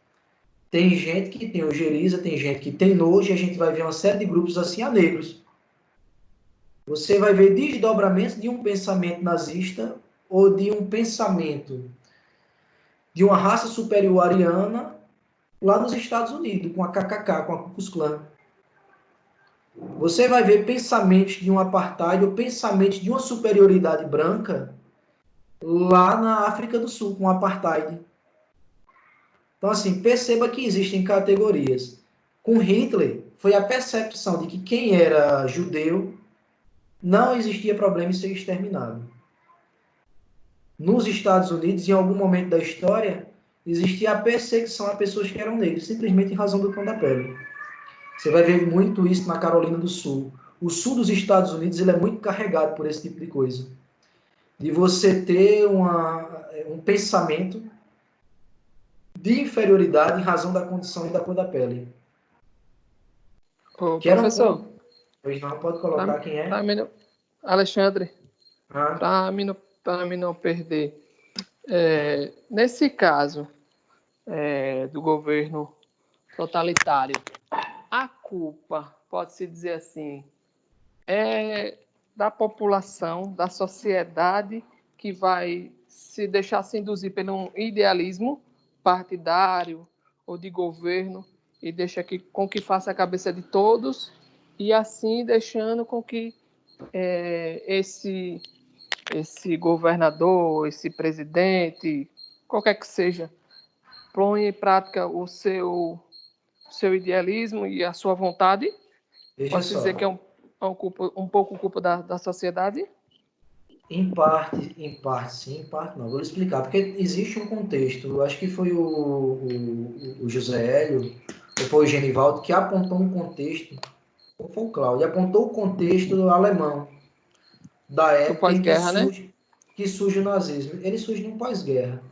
Tem gente que tem ojeriza, tem gente que tem nojo, e a gente vai ver uma série de grupos assim a negros. Você vai ver desdobramentos de um pensamento nazista ou de um pensamento de uma raça superior ariana lá nos Estados Unidos, com a KKK, com a Ku Klux Klan. Você vai ver pensamentos de um apartheid ou pensamentos de uma superioridade branca lá na África do Sul, com o apartheid. Então, assim, perceba que existem categorias. Com Hitler, foi a percepção de que quem era judeu não existia problema em ser exterminado. Nos Estados Unidos, em algum momento da história, existia a perseguição a pessoas que eram negras, simplesmente em razão do tom da pele. Você vai ver muito isso na Carolina do Sul. O sul dos Estados Unidos ele é muito carregado por esse tipo de coisa. De você ter um pensamento de inferioridade em razão da condição e da cor da pele. Ô, Que era professor, Pois não, pode colocar quem é. Alexandre, Ah, para mim não perder. Nesse caso do governo totalitário, a culpa, pode-se dizer assim, é da população, da sociedade, que vai se deixar se induzir pelo idealismo partidário ou de governo e deixa com que faça a cabeça de todos e assim deixando com que esse governador, esse presidente, qualquer que seja, põe em prática o seu idealismo e a sua vontade. veja Posso dizer que só. um pouco culpa da sociedade? Em parte sim, em parte não. Vou lhe explicar, porque existe um contexto. Eu acho que foi o José Hélio, ou foi o Genivaldo, que apontou um contexto, ou foi o Cláudio, apontou o contexto alemão, da Do época em pós-guerra, né? que surge o nazismo. Ele surge no pós-guerra.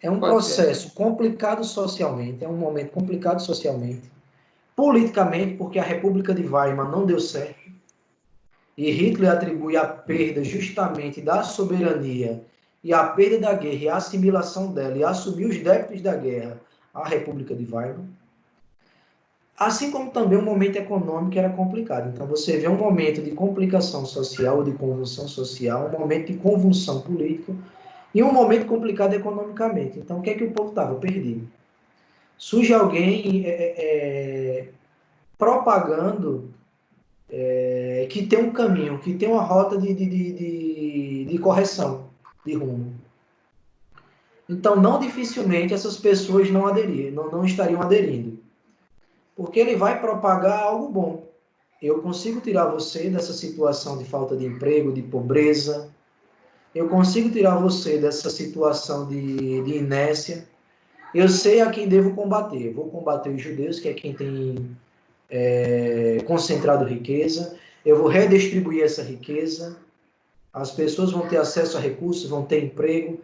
É um Pós-guerra. processo complicado socialmente, é um momento complicado socialmente. Politicamente, porque a República de Weimar não deu certo. E Hitler atribui a perda justamente da soberania e a perda da guerra e a assimilação dela e assumir os débitos da guerra à República de Weimar. Assim como também o momento econômico era complicado. Então você vê um momento de complicação social ou de convulsão social, um momento de convulsão política e um momento complicado economicamente. Então o que é que o povo estava? Perdido. Surge alguém propagando que tem um caminho, que tem uma rota de correção de rumo. Então, não dificilmente essas pessoas não estariam aderindo. Porque ele vai propagar algo bom. Eu consigo tirar você dessa situação de falta de emprego, de pobreza. Eu consigo tirar você dessa situação de inércia. Eu sei a quem devo combater. Eu vou combater os judeus, que é quem tem concentrado riqueza. Eu vou redistribuir essa riqueza. As pessoas vão ter acesso a recursos, vão ter emprego.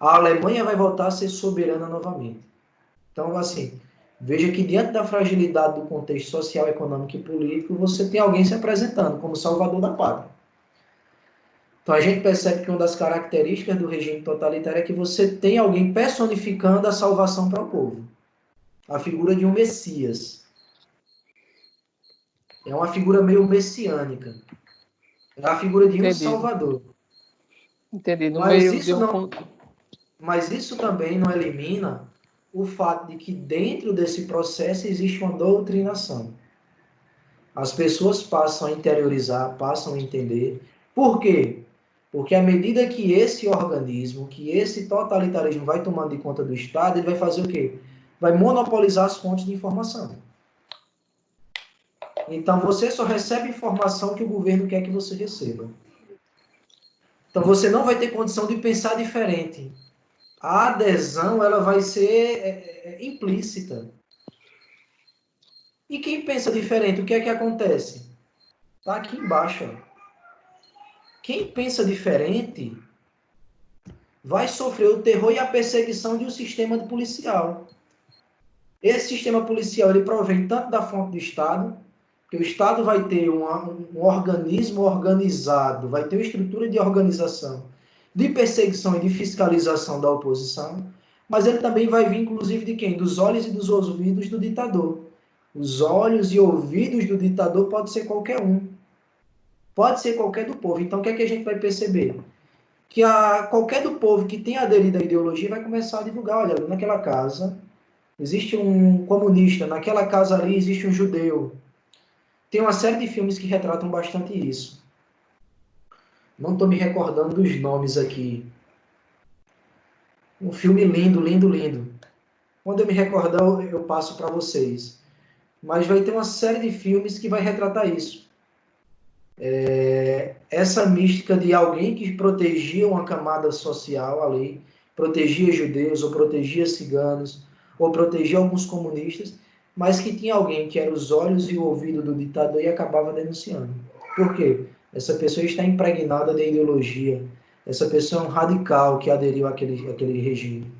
A Alemanha vai voltar a ser soberana novamente. Então, assim, veja que diante da fragilidade do contexto social, econômico e político, você tem alguém se apresentando como salvador da pátria. Então, a gente percebe que uma das características do regime totalitário é que você tem alguém personificando a salvação para o povo. A figura de um Messias. É uma figura meio messiânica. É a figura de um salvador. Entendi. No Mas meio de isso Mas isso também não elimina o fato de que dentro desse processo existe uma doutrinação. As pessoas passam a interiorizar, passam a entender. Por quê? Porque à medida que esse organismo, que esse totalitarismo vai tomando de conta do Estado, ele vai fazer o quê? Vai monopolizar as fontes de informação. Então você só recebe informação que o governo quer que você receba. Então você não vai ter condição de pensar diferente. A adesão ela vai ser implícita. E quem pensa diferente, o que é que acontece? Está aqui embaixo. Ó. Quem pensa diferente vai sofrer o terror e a perseguição de um sistema policial. Esse sistema policial ele provém tanto da fonte do Estado, que o Estado vai ter um organismo organizado, vai ter uma estrutura de organização, de perseguição e de fiscalização da oposição, mas ele também vai vir, inclusive, de quem? Dos olhos e dos ouvidos do ditador. Os olhos e ouvidos do ditador pode ser qualquer um. Pode ser qualquer do povo. Então, o que é que a gente vai perceber? Que qualquer do povo que tenha aderido à ideologia vai começar a divulgar, olha, naquela casa existe um comunista, naquela casa ali existe um judeu. Tem uma série de filmes que retratam bastante isso. Não estou me recordando dos nomes aqui. Um filme lindo, lindo, lindo. Quando eu me recordar, eu passo para vocês. Mas vai ter uma série de filmes que vai retratar isso. Essa mística de alguém que protegia uma camada social ali, protegia judeus, ou protegia ciganos, ou protegia alguns comunistas, mas que tinha alguém que era os olhos e o ouvido do ditador e acabava denunciando. Por quê? Essa pessoa está impregnada de ideologia. Essa pessoa é um radical que aderiu àquele regime.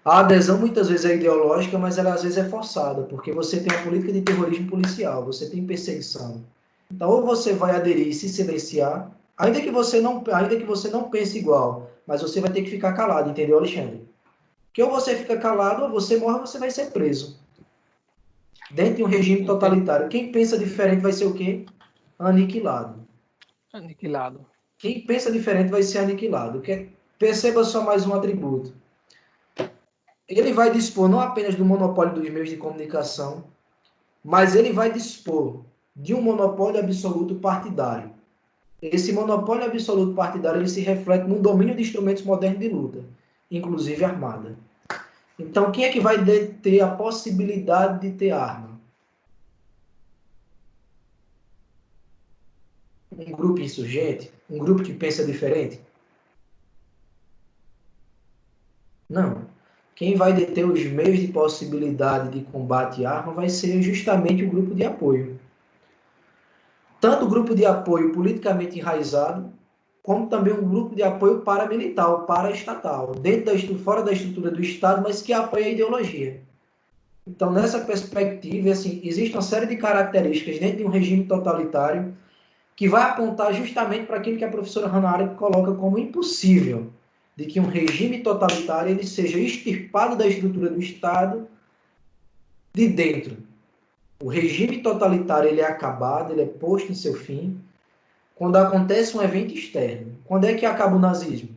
A adesão muitas vezes é ideológica, mas ela às vezes é forçada, porque você tem uma política de terrorismo policial, você tem perseguição. Então, ou você vai aderir e se silenciar, ainda que você não pense igual, mas você vai ter que ficar calado, entendeu, Alexandre? Que ou você fica calado, ou você morre, ou você vai ser preso. Dentro de um regime totalitário. Quem pensa diferente vai ser o quê? Aniquilado. Aniquilado. Quem pensa diferente vai ser aniquilado. Perceba só mais um atributo. Ele vai dispor não apenas do monopólio dos meios de comunicação, mas ele vai dispor de um monopólio absoluto partidário. Esse monopólio absoluto partidário ele se reflete no domínio de instrumentos modernos de luta, inclusive armada. Então, quem é que vai ter a possibilidade de ter arma? Um grupo insurgente? Um grupo que pensa diferente? Não. Quem vai deter os meios de possibilidade de combate à arma vai ser justamente o grupo de apoio. Tanto o grupo de apoio politicamente enraizado, como também um grupo de apoio paramilitar, ou paraestatal, fora da estrutura do Estado, mas que apoia a ideologia. Então, nessa perspectiva, assim, existe uma série de características dentro de um regime totalitário que vai apontar justamente para aquilo que a professora Hannah Arendt coloca como impossível, de que um regime totalitário ele seja extirpado da estrutura do Estado de dentro. O regime totalitário ele é acabado, ele é posto em seu fim, quando acontece um evento externo. Quando é que acaba o nazismo?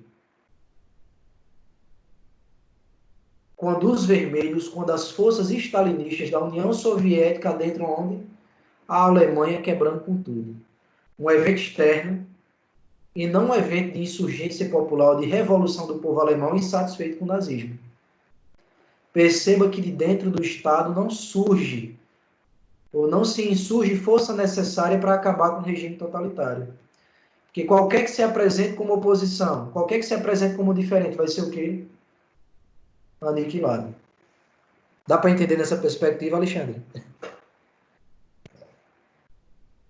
Quando os vermelhos, quando as forças stalinistas da União Soviética adentram onde? A Alemanha quebrando com tudo. Um evento externo e não um evento de insurgência popular, de revolução do povo alemão insatisfeito com o nazismo. Perceba que de dentro do Estado não surge, ou não se insurge força necessária para acabar com o regime totalitário. Porque qualquer que se apresente como oposição, qualquer que se apresente como diferente, vai ser o quê? Aniquilado. Dá para entender nessa perspectiva, Alexandre?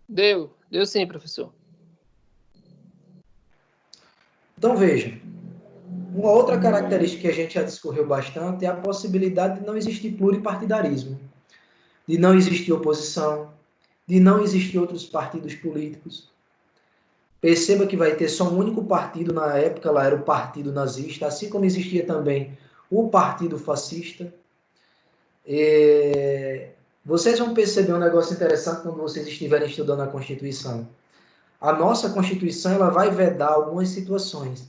Deu sim, professor. Então veja, uma outra característica que a gente já discorreu bastante é a possibilidade de não existir pluripartidarismo, de não existir oposição, de não existir outros partidos políticos. Perceba que vai ter só um único partido, na época lá era o Partido Nazista, assim como existia também o Partido Fascista. Vocês vão perceber um negócio interessante quando vocês estiverem estudando a Constituição. A nossa Constituição ela vai vedar algumas situações.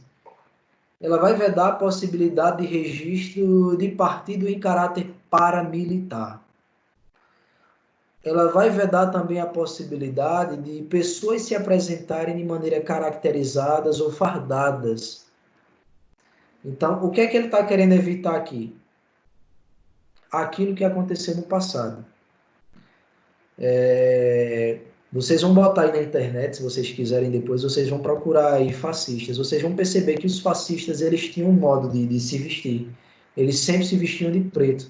Ela vai vedar a possibilidade de registro de partido em caráter paramilitar. Ela vai vedar também a possibilidade de pessoas se apresentarem de maneira caracterizadas ou fardadas. Então, o que é que ele está querendo evitar aqui? Aquilo que aconteceu no passado. Vocês vão botar aí na internet, se vocês quiserem depois, vocês vão procurar aí fascistas. Vocês vão perceber que os fascistas eles tinham um modo de se vestir. Eles sempre se vestiam de preto.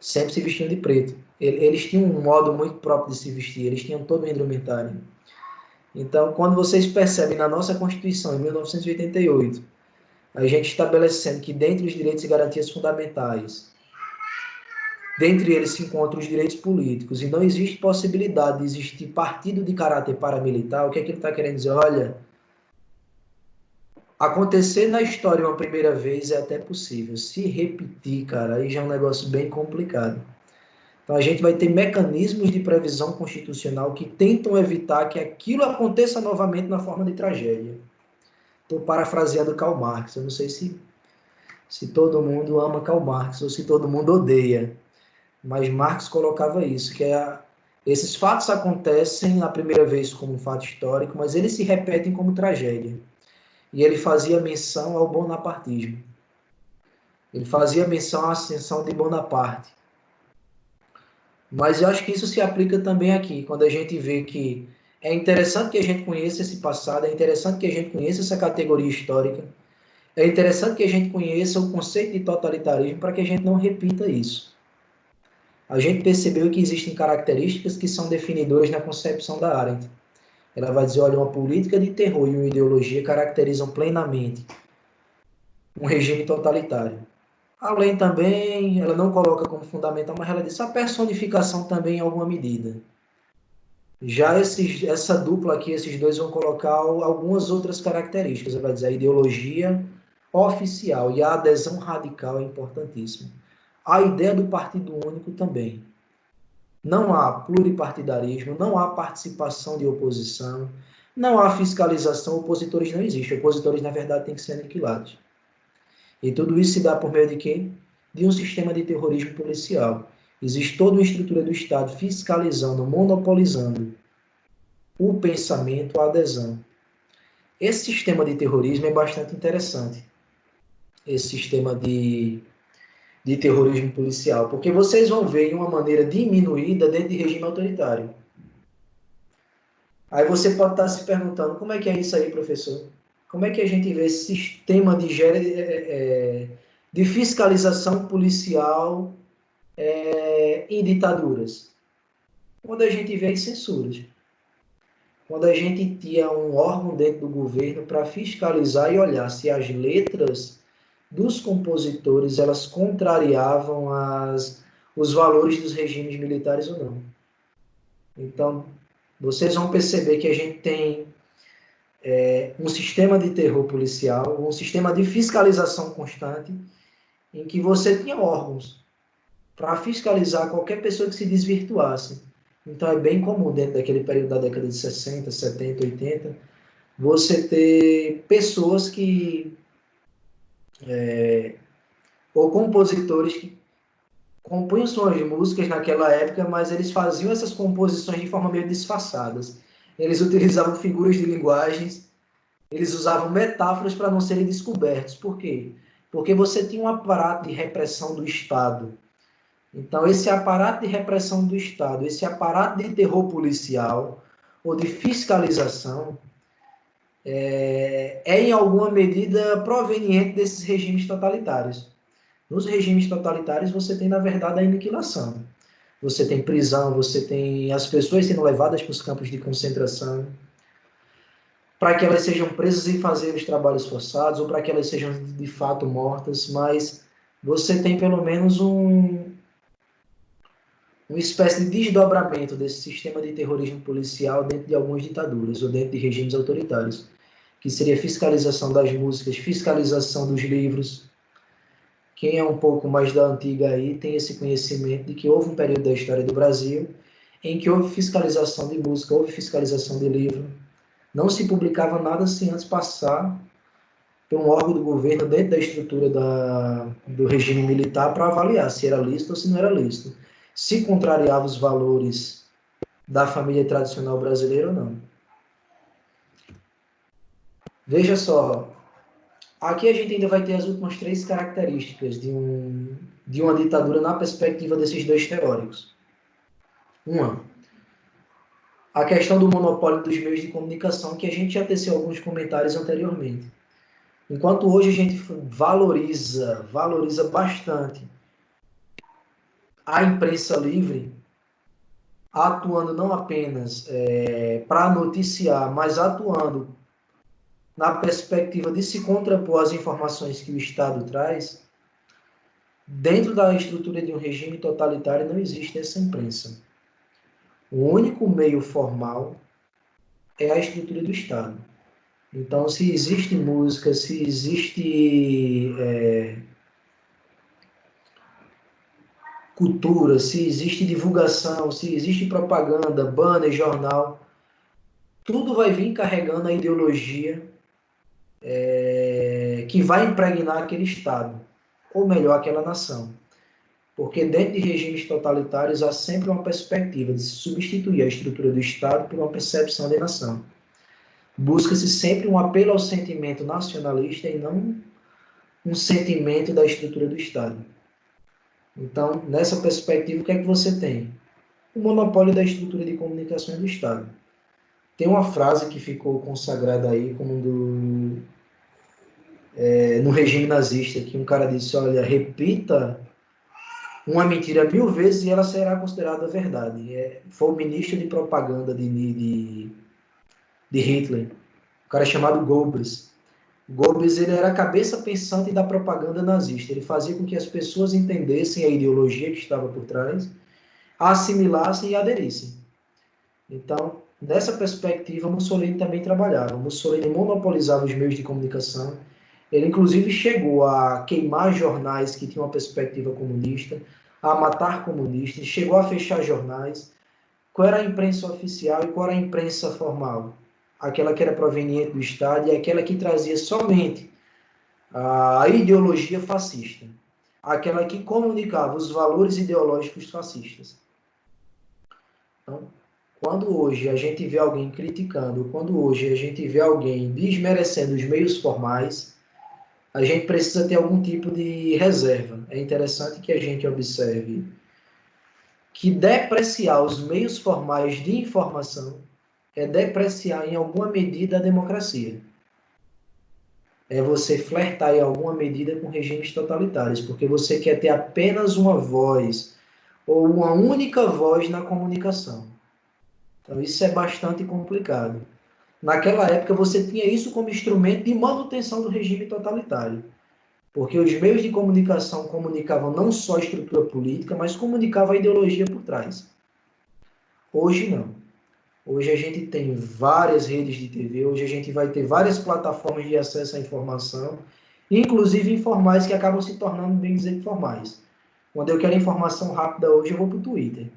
sempre se vestiam de preto. Eles tinham um modo muito próprio de se vestir, eles tinham todo o indumentário. Então, quando vocês percebem na nossa Constituição, em 1988, a gente estabelecendo que dentre os direitos e garantias fundamentais, dentre eles se encontram os direitos políticos, e não existe possibilidade de existir partido de caráter paramilitar, o que é que ele está querendo dizer? Olha, acontecer na história uma primeira vez é até possível. Se repetir, cara, aí já é um negócio bem complicado. Então a gente vai ter mecanismos de previsão constitucional que tentam evitar que aquilo aconteça novamente na forma de tragédia. Estou parafraseando Karl Marx. Eu não sei se todo mundo ama Karl Marx ou se todo mundo odeia. Mas Marx colocava isso, que esses fatos acontecem a primeira vez como um fato histórico, mas eles se repetem como tragédia. E ele fazia menção ao bonapartismo. Ele fazia menção à ascensão de Bonaparte. Mas eu acho que isso se aplica também aqui, quando a gente vê que é interessante que a gente conheça esse passado, é interessante que a gente conheça essa categoria histórica, é interessante que a gente conheça o conceito de totalitarismo para que a gente não repita isso. A gente percebeu que existem características que são definidoras na concepção da Arendt. Ela vai dizer, olha, uma política de terror e uma ideologia caracterizam plenamente um regime totalitário. Além também, ela não coloca como fundamental, mas ela diz a personificação também em alguma medida. Já essa dupla aqui, esses dois vão colocar algumas outras características. Ela vai dizer a ideologia oficial e a adesão radical é importantíssima. A ideia do partido único também. Não há pluripartidarismo, não há participação de oposição, não há fiscalização, opositores não existem. Opositores, na verdade, têm que ser aniquilados. E tudo isso se dá por meio de quê? De um sistema de terrorismo policial. Existe toda uma estrutura do Estado fiscalizando, monopolizando o pensamento, a adesão. Esse sistema de terrorismo é bastante interessante. Esse sistema de terrorismo policial, porque vocês vão ver em uma maneira diminuída dentro de regime autoritário. Aí você pode estar se perguntando, como é que é isso aí, professor? Como é que a gente vê esse sistema de fiscalização policial em ditaduras? Quando a gente vê as censuras. Quando a gente tinha um órgão dentro do governo para fiscalizar e olhar se as letras dos compositores elas contrariavam os valores dos regimes militares ou não. Então, vocês vão perceber que a gente tem um sistema de terror policial, um sistema de fiscalização constante, em que você tinha órgãos para fiscalizar qualquer pessoa que se desvirtuasse. Então, é bem comum, dentro daquele período da década de 60, 70, 80, você ter pessoas ou compositores que compunham suas músicas naquela época, mas eles faziam essas composições de forma meio disfarçadas. Eles utilizavam figuras de linguagens, eles usavam metáforas para não serem descobertos. Por quê? Porque você tinha um aparato de repressão do Estado. Então, esse aparato de repressão do Estado, esse aparato de terror policial ou de fiscalização, em alguma medida proveniente desses regimes totalitários. Nos regimes totalitários, você tem, na verdade, a aniquilação. Você tem prisão, você tem as pessoas sendo levadas para os campos de concentração, para que elas sejam presas e fazer os trabalhos forçados, ou para que elas sejam, de fato, mortas, mas você tem, pelo menos, uma espécie de desdobramento desse sistema de terrorismo policial dentro de algumas ditaduras, ou dentro de regimes autoritários, que seria fiscalização das músicas, fiscalização dos livros. Quem é um pouco mais da antiga aí tem esse conhecimento de que houve um período da história do Brasil em que houve fiscalização de música, houve fiscalização de livro. Não se publicava nada sem antes passar por um órgão do governo dentro da estrutura do regime militar para avaliar se era lícito ou se não era lícito. Se contrariava os valores da família tradicional brasileira ou não. Veja só, aqui a gente ainda vai ter as últimas 3 características de uma ditadura na perspectiva desses dois teóricos. Uma, a questão do monopólio dos meios de comunicação, que a gente já teceu alguns comentários anteriormente. Enquanto hoje a gente valoriza bastante a imprensa livre, atuando não apenas para noticiar, mas atuando na perspectiva de se contrapor às informações que o Estado traz, dentro da estrutura de um regime totalitário não existe essa imprensa. O único meio formal é a estrutura do Estado. Então, se existe música, se existe cultura, se existe divulgação, se existe propaganda, banner, jornal, tudo vai vir carregando a ideologia que vai impregnar aquele Estado, ou melhor, aquela nação. Porque dentro de regimes totalitários há sempre uma perspectiva de se substituir a estrutura do Estado por uma percepção de nação. Busca-se sempre um apelo ao sentimento nacionalista e não um sentimento da estrutura do Estado. Então, nessa perspectiva, o que é que você tem? O monopólio da estrutura de comunicações do Estado. Tem uma frase que ficou consagrada aí como no regime nazista, que um cara disse, olha, repita uma mentira 1000 vezes e ela será considerada verdade. Foi o ministro de propaganda de Hitler, um cara chamado Goebbels. Goebbels, ele era a cabeça pensante da propaganda nazista. Ele fazia com que as pessoas entendessem a ideologia que estava por trás, assimilassem e aderissem. Então, nessa perspectiva, Mussolini também trabalhava. Mussolini monopolizava os meios de comunicação. Ele, inclusive, chegou a queimar jornais que tinham uma perspectiva comunista, a matar comunistas, chegou a fechar jornais. Qual era a imprensa oficial e qual era a imprensa formal? Aquela que era proveniente do Estado e aquela que trazia somente a ideologia fascista. Aquela que comunicava os valores ideológicos fascistas. Então, quando hoje a gente vê alguém criticando, quando hoje a gente vê alguém desmerecendo os meios formais, a gente precisa ter algum tipo de reserva. É interessante que a gente observe que depreciar os meios formais de informação é depreciar em alguma medida a democracia. É você flertar em alguma medida com regimes totalitários, porque você quer ter apenas uma voz ou uma única voz na comunicação. Então isso é bastante complicado. Naquela época você tinha isso como instrumento de manutenção do regime totalitário, porque os meios de comunicação comunicavam não só a estrutura política, mas comunicavam a ideologia por trás. Hoje não. Hoje a gente tem várias redes de TV, hoje a gente vai ter várias plataformas de acesso à informação, inclusive informais que acabam se tornando, bem dizer, formais. Quando eu quero informação rápida hoje, eu vou para o Twitter.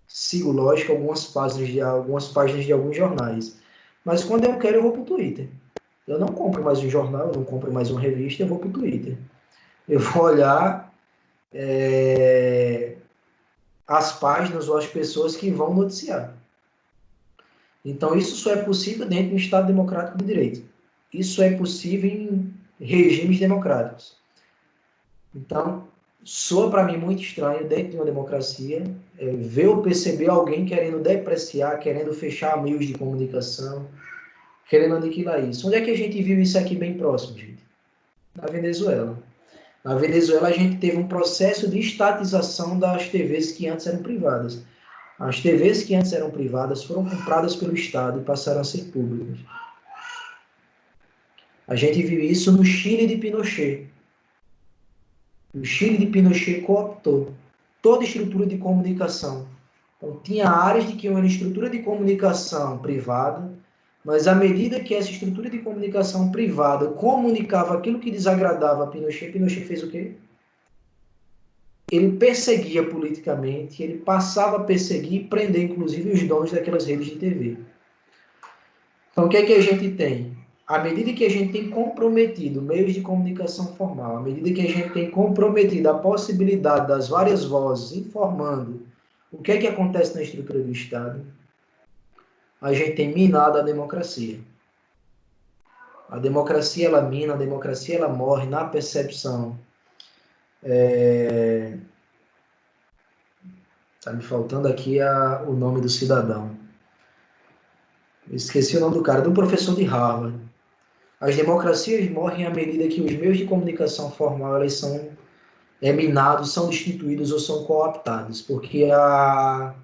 Sigo, lógico, algumas páginas de alguns jornais. Mas quando eu quero, eu vou para o Twitter. Eu não compro mais um jornal, eu não compro mais uma revista, eu vou para o Twitter. Eu vou olhar as páginas ou as pessoas que vão noticiar. Então, isso só é possível dentro de um Estado democrático de direito. Isso é possível em regimes democráticos. Então, soa para mim muito estranho, dentro de uma democracia, ver ou perceber alguém querendo depreciar, querendo fechar meios de comunicação, querendo aniquilar isso. Onde é que a gente viu isso aqui bem próximo, gente? Na Venezuela. Na Venezuela, a gente teve um processo de estatização das TVs que antes eram privadas. As TVs que antes eram privadas foram compradas pelo Estado e passaram a ser públicas. A gente viu isso no Chile de Pinochet. O Chile de Pinochet cooptou toda estrutura de comunicação. Então, tinha áreas de que era estrutura de comunicação privada, mas à medida que essa estrutura de comunicação privada comunicava aquilo que desagradava a Pinochet, Pinochet fez o quê? Ele perseguia politicamente, ele passava a perseguir e prender, inclusive, os donos daquelas redes de TV. Então, o que é que a gente tem? À medida que a gente tem comprometido meios de comunicação formal, à medida que a gente tem comprometido a possibilidade das várias vozes informando o que é que acontece na estrutura do Estado, a gente tem minado a democracia. A democracia, ela mina, a democracia, ela morre na percepção. Está me faltando aqui o nome do cidadão. Eu esqueci o nome do cara, do professor de Harvard. As democracias morrem à medida que os meios de comunicação formal elas são minados, são destituídos ou são cooptados, porque a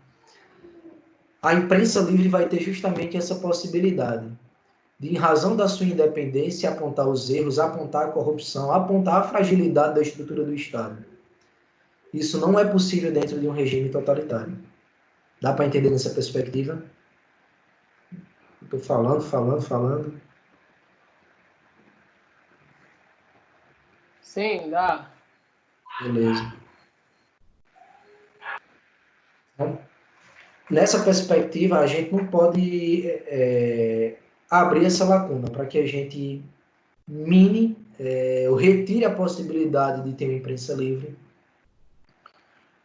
imprensa livre vai ter justamente essa possibilidade de, em razão da sua independência, apontar os erros, apontar a corrupção, apontar a fragilidade da estrutura do Estado. Isso não é possível dentro de um regime totalitário. Dá para entender nessa perspectiva? Estou falando. Sim, dá. Beleza. Então, nessa perspectiva, a gente não pode abrir essa lacuna para que a gente mine ou retire a possibilidade de ter uma imprensa livre,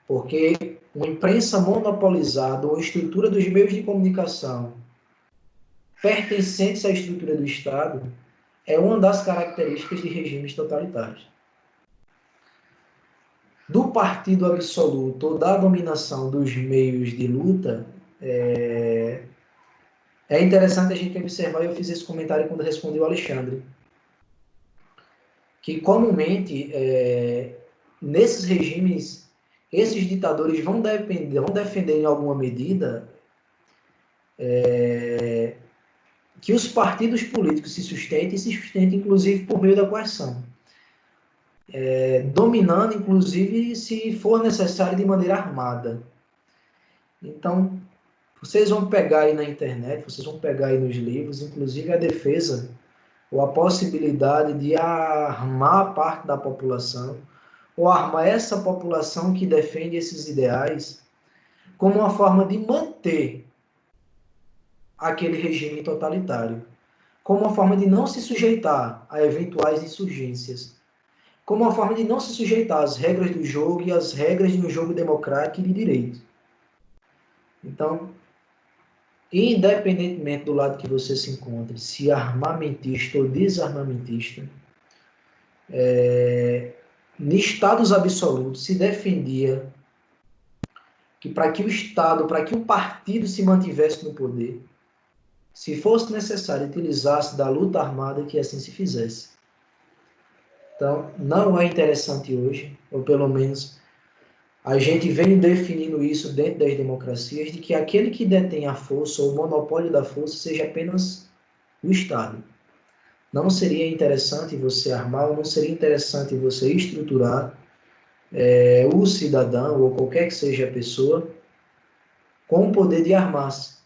porque uma imprensa monopolizada ou estrutura dos meios de comunicação pertencentes à estrutura do Estado é uma das características de regimes totalitários. Do partido absoluto ou da dominação dos meios de luta, é interessante a gente observar, e eu fiz esse comentário quando respondi o Alexandre, que comumente, nesses regimes, esses ditadores vão defender em alguma medida que os partidos políticos se sustentem inclusive por meio da coerção. Dominando, inclusive, se for necessário, de maneira armada. Então, vocês vão pegar aí na internet, vocês vão pegar aí nos livros, inclusive a defesa ou a possibilidade de armar parte da população, ou armar essa população que defende esses ideais, como uma forma de manter aquele regime totalitário, como uma forma de não se sujeitar a eventuais insurgências, como uma forma de não se sujeitar às regras do jogo e às regras de um jogo democrático e de direito. Então, independentemente do lado que você se encontre, se armamentista ou desarmamentista, em estados absolutos se defendia que para que o Estado, para que o partido se mantivesse no poder, se fosse necessário, utilizasse da luta armada, que assim se fizesse. Então, não é interessante hoje, ou pelo menos a gente vem definindo isso dentro das democracias, de que aquele que detém a força, ou o monopólio da força, seja apenas o Estado. Não seria interessante você armar, ou não seria interessante você estruturar o cidadão, ou qualquer que seja a pessoa, com o poder de armar-se.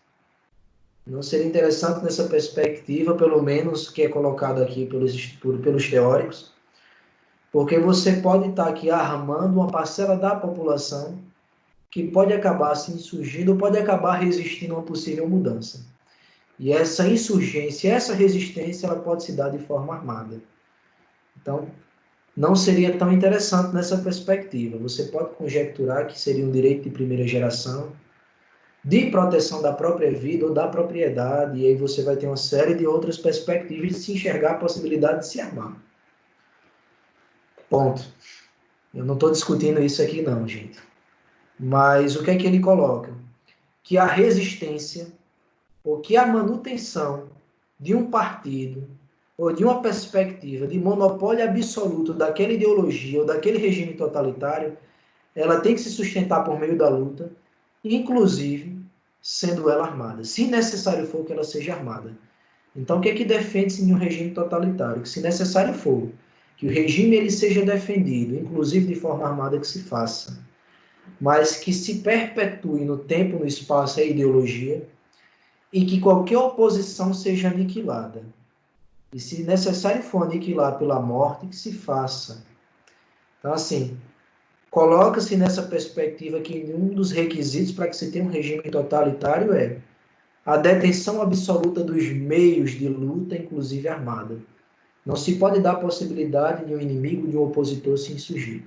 Não seria interessante nessa perspectiva, pelo menos que é colocado aqui pelos teóricos, porque você pode estar aqui armando uma parcela da população que pode acabar se insurgindo ou pode acabar resistindo a uma possível mudança. E essa insurgência, essa resistência, ela pode se dar de forma armada. Então, não seria tão interessante nessa perspectiva. Você pode conjecturar que seria um direito de primeira geração, de proteção da própria vida ou da propriedade, e aí você vai ter uma série de outras perspectivas de se enxergar a possibilidade de se armar. Ponto. Eu não estou discutindo isso aqui não, gente. Mas o que é que ele coloca? Que a resistência, ou que a manutenção de um partido, ou de uma perspectiva de monopólio absoluto daquela ideologia ou daquele regime totalitário, ela tem que se sustentar por meio da luta, inclusive sendo ela armada, se necessário for que ela seja armada. Então, o que é que defende-se em um regime totalitário? Que, se necessário for, que o regime ele seja defendido, inclusive de forma armada, que se faça, mas que se perpetue no tempo, no espaço, a ideologia, e que qualquer oposição seja aniquilada. E, se necessário for aniquilar pela morte, que se faça. Então, assim, coloca-se nessa perspectiva que um dos requisitos para que se tenha um regime totalitário é a detenção absoluta dos meios de luta, inclusive armada. Não se pode dar a possibilidade de um inimigo, de um opositor se insurgir.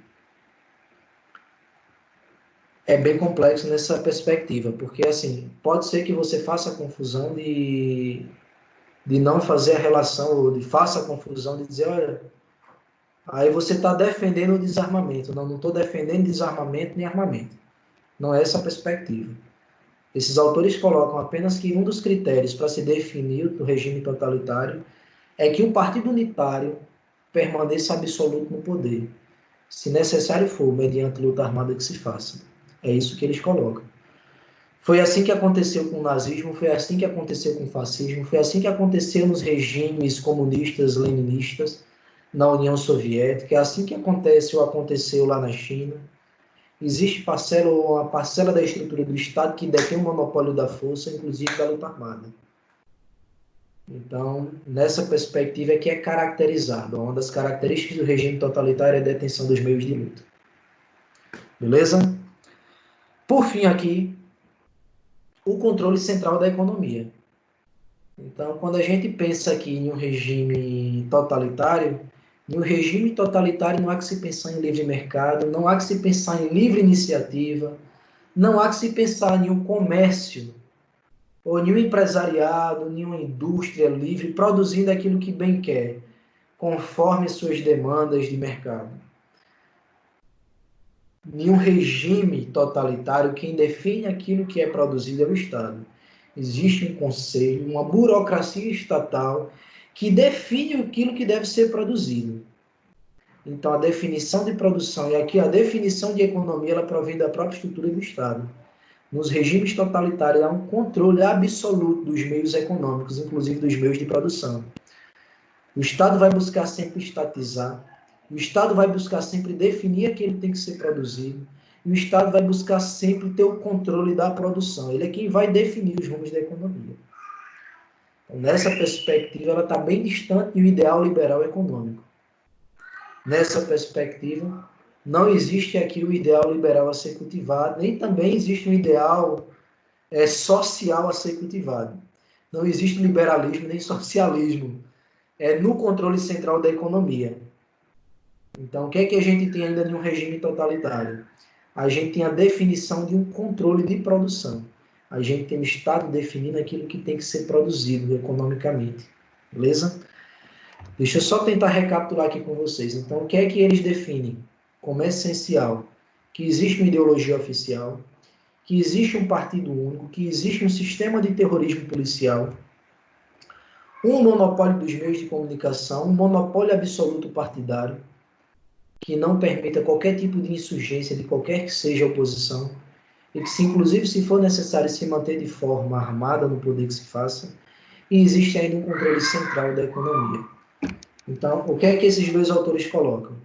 É bem complexo nessa perspectiva, porque, assim, pode ser que você faça a confusão de não fazer a relação, ou de faça a confusão de dizer, olha, aí você está defendendo o desarmamento. Não estou defendendo desarmamento nem armamento. Não é essa a perspectiva. Esses autores colocam apenas que um dos critérios para se definir o regime totalitário é que o partido unitário permaneça absoluto no poder. se necessário for, mediante luta armada que se faça. É isso que eles colocam. Foi assim que aconteceu com o nazismo, foi assim que aconteceu com o fascismo, foi assim que aconteceu nos regimes comunistas, leninistas, na União Soviética, é assim que acontece ou aconteceu lá na China. Existe uma parcela da estrutura do Estado que detém o monopólio da força, inclusive da luta armada. Então, nessa perspectiva é que é caracterizado. Uma das características do regime totalitário é a detenção dos meios de luta. Beleza? Por fim, aqui, o controle central da economia. Então, quando a gente pensa aqui em um regime totalitário, no regime totalitário não há que se pensar em livre mercado, não há que se pensar em livre iniciativa, não há que se pensar em um comércio, ou em um empresariado, em uma indústria livre, produzindo aquilo que bem quer, conforme suas demandas de mercado. Em um regime totalitário, quem define aquilo que é produzido é o Estado. Existe um conselho, uma burocracia estatal que define aquilo que deve ser produzido. Então, a definição de produção e aqui a definição de economia, ela provém da própria estrutura do Estado. Nos regimes totalitários, há um controle absoluto dos meios econômicos, inclusive dos meios de produção. O Estado vai buscar sempre estatizar, o Estado vai buscar sempre definir aquilo que tem que ser produzido, e o Estado vai buscar sempre ter o controle da produção. Ele é quem vai definir os rumos da economia. Então, nessa perspectiva, ela está bem distante do ideal liberal econômico. Nessa perspectiva, não existe aqui o ideal liberal a ser cultivado, nem também existe um ideal social a ser cultivado. Não existe liberalismo nem socialismo. É no controle central da economia. Então, o que é que a gente tem ainda em um regime totalitário? A gente tem a definição de um controle de produção. A gente tem o Estado definindo aquilo que tem que ser produzido economicamente. Beleza? Deixa eu só tentar recapitular aqui com vocês. Então, o que é que eles definem? Como é essencial que existe uma ideologia oficial, que existe um partido único, que existe um sistema de terrorismo policial, um monopólio dos meios de comunicação, um monopólio absoluto partidário, que não permita qualquer tipo de insurgência de qualquer que seja a oposição, e que, inclusive, se for necessário se manter de forma armada no poder que se faça, e existe ainda um controle central da economia. Então, o que é que esses dois autores colocam?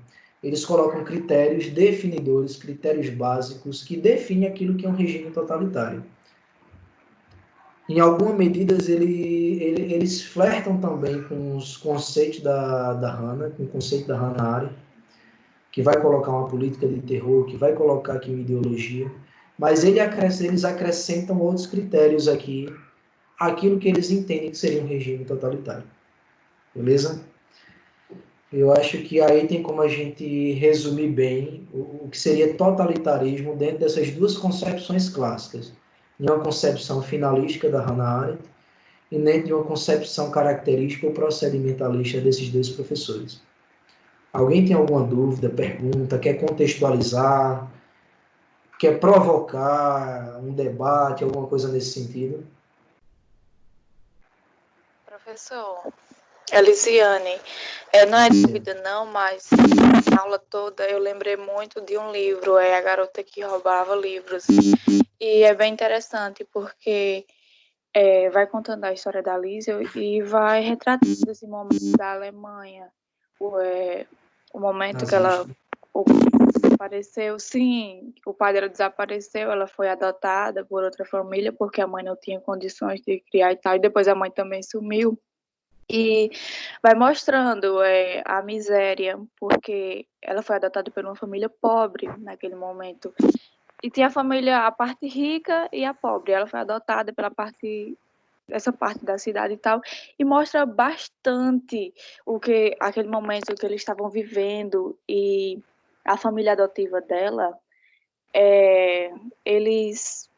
Eles colocam critérios definidores, critérios básicos, que definem aquilo que é um regime totalitário. Em alguma medida, eles flertam também com os conceitos da Hannah, com o conceito da Hannah Arendt, que vai colocar uma política de terror, que vai colocar aqui uma ideologia, mas eles acrescentam outros critérios aqui, aquilo que eles entendem que seria um regime totalitário. Beleza? Eu acho que aí tem como a gente resumir bem o que seria totalitarismo dentro dessas duas concepções clássicas. Em uma concepção finalística da Hannah Arendt e dentro de uma concepção característica ou procedimentalista desses dois professores. Alguém tem alguma dúvida, pergunta, quer contextualizar, quer provocar um debate, alguma coisa nesse sentido? Professor, Elisiane, não é dúvida não, mas a aula toda eu lembrei muito de um livro, A Garota que Roubava Livros, e é bem interessante porque vai contando a história da Liesel e vai retratando esse momento da Alemanha, o momento que ela desapareceu, sim, o pai dela desapareceu, ela foi adotada por outra família porque a mãe não tinha condições de criar e tal, e depois a mãe também sumiu. E vai mostrando a miséria, porque ela foi adotada por uma família pobre naquele momento. E tinha a família, a parte rica e a pobre. Ela foi adotada essa parte da cidade e tal, e mostra bastante aquele momento que eles estavam vivendo. E a família adotiva dela, eles...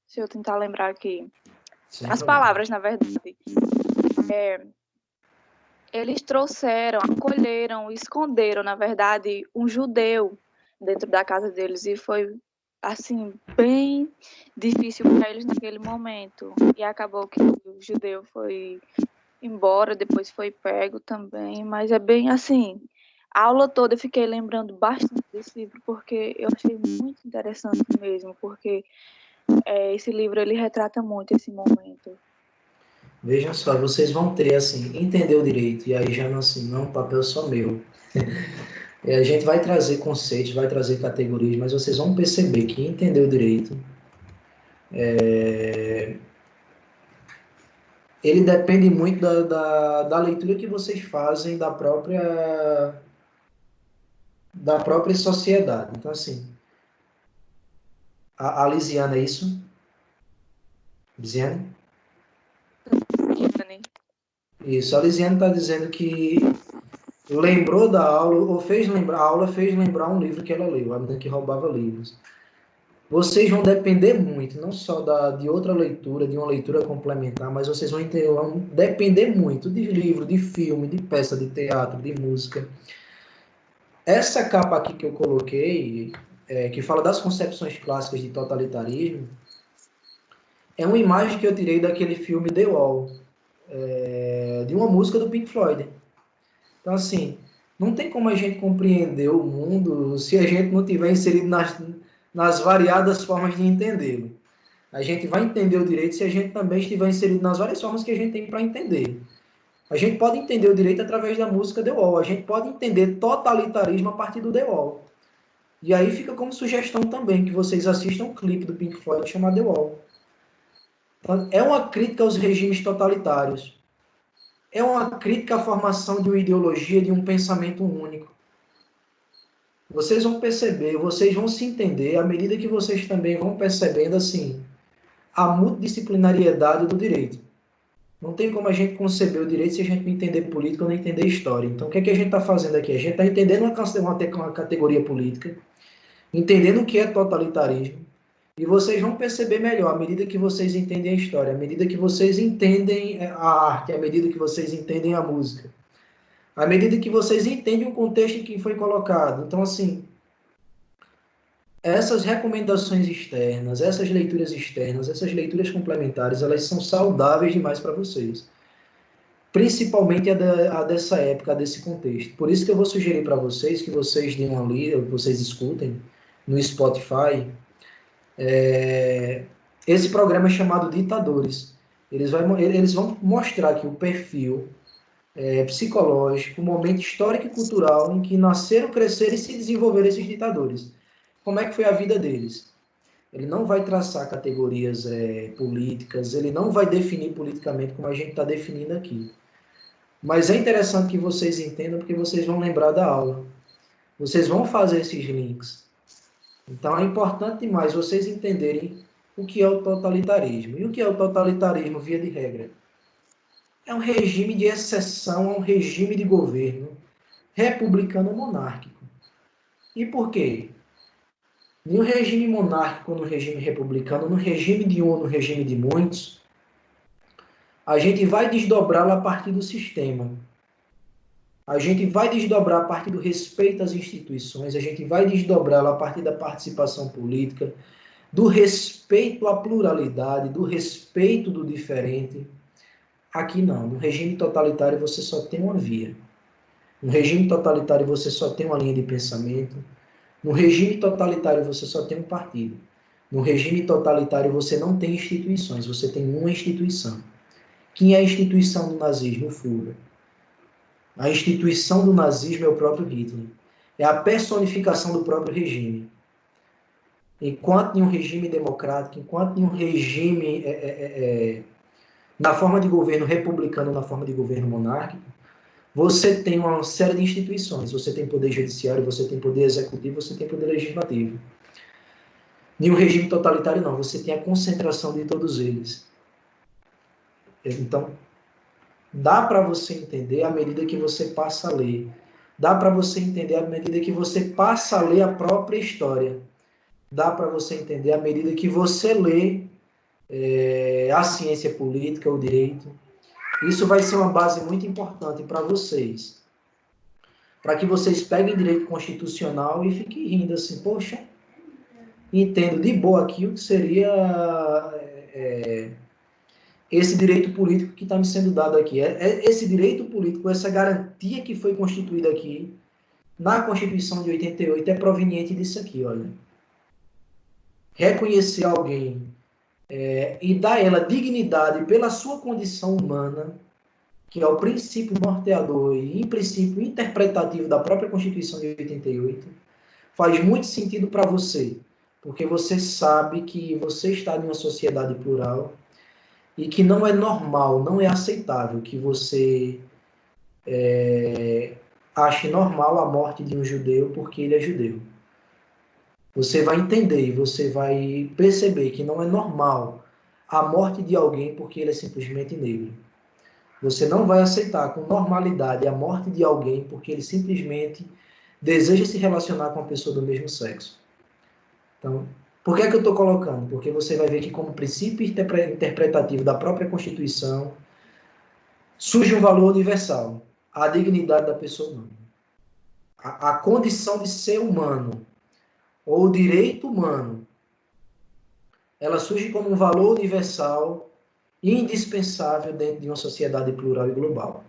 Deixa eu tentar lembrar aqui. As palavras, na verdade. Eles trouxeram, acolheram, esconderam, na verdade, um judeu dentro da casa deles. E foi, assim, bem difícil para eles naquele momento. E acabou que o judeu foi embora, depois foi pego também, mas é bem assim, a aula toda eu fiquei lembrando bastante desse livro, porque eu achei muito interessante mesmo, porque esse livro, ele retrata muito esse momento. Vejam só, vocês vão ter, assim, entender o direito, e aí já não, assim, não é um papel só meu. A gente vai trazer conceitos, vai trazer categorias, mas vocês vão perceber que entender o direito, ele depende muito da leitura que vocês fazem da própria sociedade. Então, assim, a Lisiana, é isso? Lisiane? Tiffany. Isso, a Lisiane está dizendo que lembrou da aula, ou fez lembrar, a aula fez lembrar um livro que ela leu, a menina que roubava livros. Vocês vão depender muito, não só de outra leitura, de uma leitura complementar, mas vocês vão depender muito de livro, de filme, de peça de teatro, de música. Essa capa aqui que eu coloquei, que fala das concepções clássicas de totalitarismo, é uma imagem que eu tirei daquele filme The Wall, de uma música do Pink Floyd. Então, assim, não tem como a gente compreender o mundo se a gente não tiver inserido nas variadas formas de entendê-lo. A gente vai entender o direito se a gente também estiver inserido nas várias formas que a gente tem para entender. A gente pode entender o direito através da música The Wall. A gente pode entender totalitarismo a partir do The Wall. E aí fica como sugestão também que vocês assistam um clipe do Pink Floyd chamado The Wall. Então, é uma crítica aos regimes totalitários. É uma crítica à formação de uma ideologia, de um pensamento único. Vocês vão perceber, vocês vão se entender à medida que vocês também vão percebendo assim a multidisciplinariedade do direito. Não tem como a gente conceber o direito se a gente não entender política ou não entender história. Então, o que é que a gente está fazendo aqui? A gente está entendendo uma categoria política, entendendo o que é totalitarismo, e vocês vão perceber melhor à medida que vocês entendem a história, à medida que vocês entendem a arte, à medida que vocês entendem a música, à medida que vocês entendem o contexto em que foi colocado. Então, assim, essas recomendações externas, essas leituras complementares, elas são saudáveis demais para vocês. Principalmente a dessa época, a desse contexto. Por isso que eu vou sugerir para vocês que vocês deem uma lida, que vocês escutem no Spotify, esse programa chamado Ditadores. Eles vão mostrar aqui o perfil psicológico, o momento histórico e cultural em que nasceram, cresceram e se desenvolveram esses ditadores. Como é que foi a vida deles? Ele não vai traçar categorias políticas, ele não vai definir politicamente como a gente está definindo aqui. Mas é interessante que vocês entendam, porque vocês vão lembrar da aula. Vocês vão fazer esses links. Então é importante demais vocês entenderem o que é o totalitarismo. E o que é o totalitarismo, via de regra? É um regime de exceção, é um regime de governo republicano monárquico. E por quê? No regime monárquico, no regime republicano, no regime de um, no regime de muitos, a gente vai desdobrá-lo a partir do sistema. A gente vai desdobrar a partir do respeito às instituições, a gente vai desdobrá-lo a partir da participação política, do respeito à pluralidade, do respeito do diferente. Aqui não. No regime totalitário você só tem uma via. No regime totalitário você só tem uma linha de pensamento. No regime totalitário você só tem um partido. No regime totalitário você não tem instituições, você tem uma instituição. Quem é a instituição do nazismo? O Führer. A instituição do nazismo é o próprio Hitler. É a personificação do próprio regime. Enquanto em um regime democrático, enquanto em um regime na forma de governo republicano, na forma de governo monárquico, você tem uma série de instituições. Você tem poder judiciário, você tem poder executivo, você tem poder legislativo. Em um regime totalitário, não. Você tem a concentração de todos eles. Então, dá para você entender à medida que você passa a ler. Dá para você entender à medida que você passa a ler a própria história. Dá para você entender à medida que você lê a ciência política, o direito. Isso vai ser uma base muito importante para vocês. Para que vocês peguem direito constitucional e fiquem rindo assim, poxa, entendo de boa aqui o que seria esse direito político que está me sendo dado aqui. Esse direito político, essa garantia que foi constituída aqui, na Constituição de 88, é proveniente disso aqui, olha. Reconhecer alguém e dar a ela dignidade pela sua condição humana, que é o princípio norteador e, em princípio, interpretativo da própria Constituição de 88, faz muito sentido para você, porque você sabe que você está em uma sociedade plural e que não é normal, não é aceitável que você ache normal a morte de um judeu porque ele é judeu. Você vai entender, você vai perceber que não é normal a morte de alguém porque ele é simplesmente negro. Você não vai aceitar com normalidade a morte de alguém porque ele simplesmente deseja se relacionar com uma pessoa do mesmo sexo. Então, por que é que eu estou colocando? Porque você vai ver que, como princípio interpretativo da própria Constituição, surge um valor universal, a dignidade da pessoa humana. A condição de ser humano, ou o direito humano, ela surge como um valor universal indispensável dentro de uma sociedade plural e global.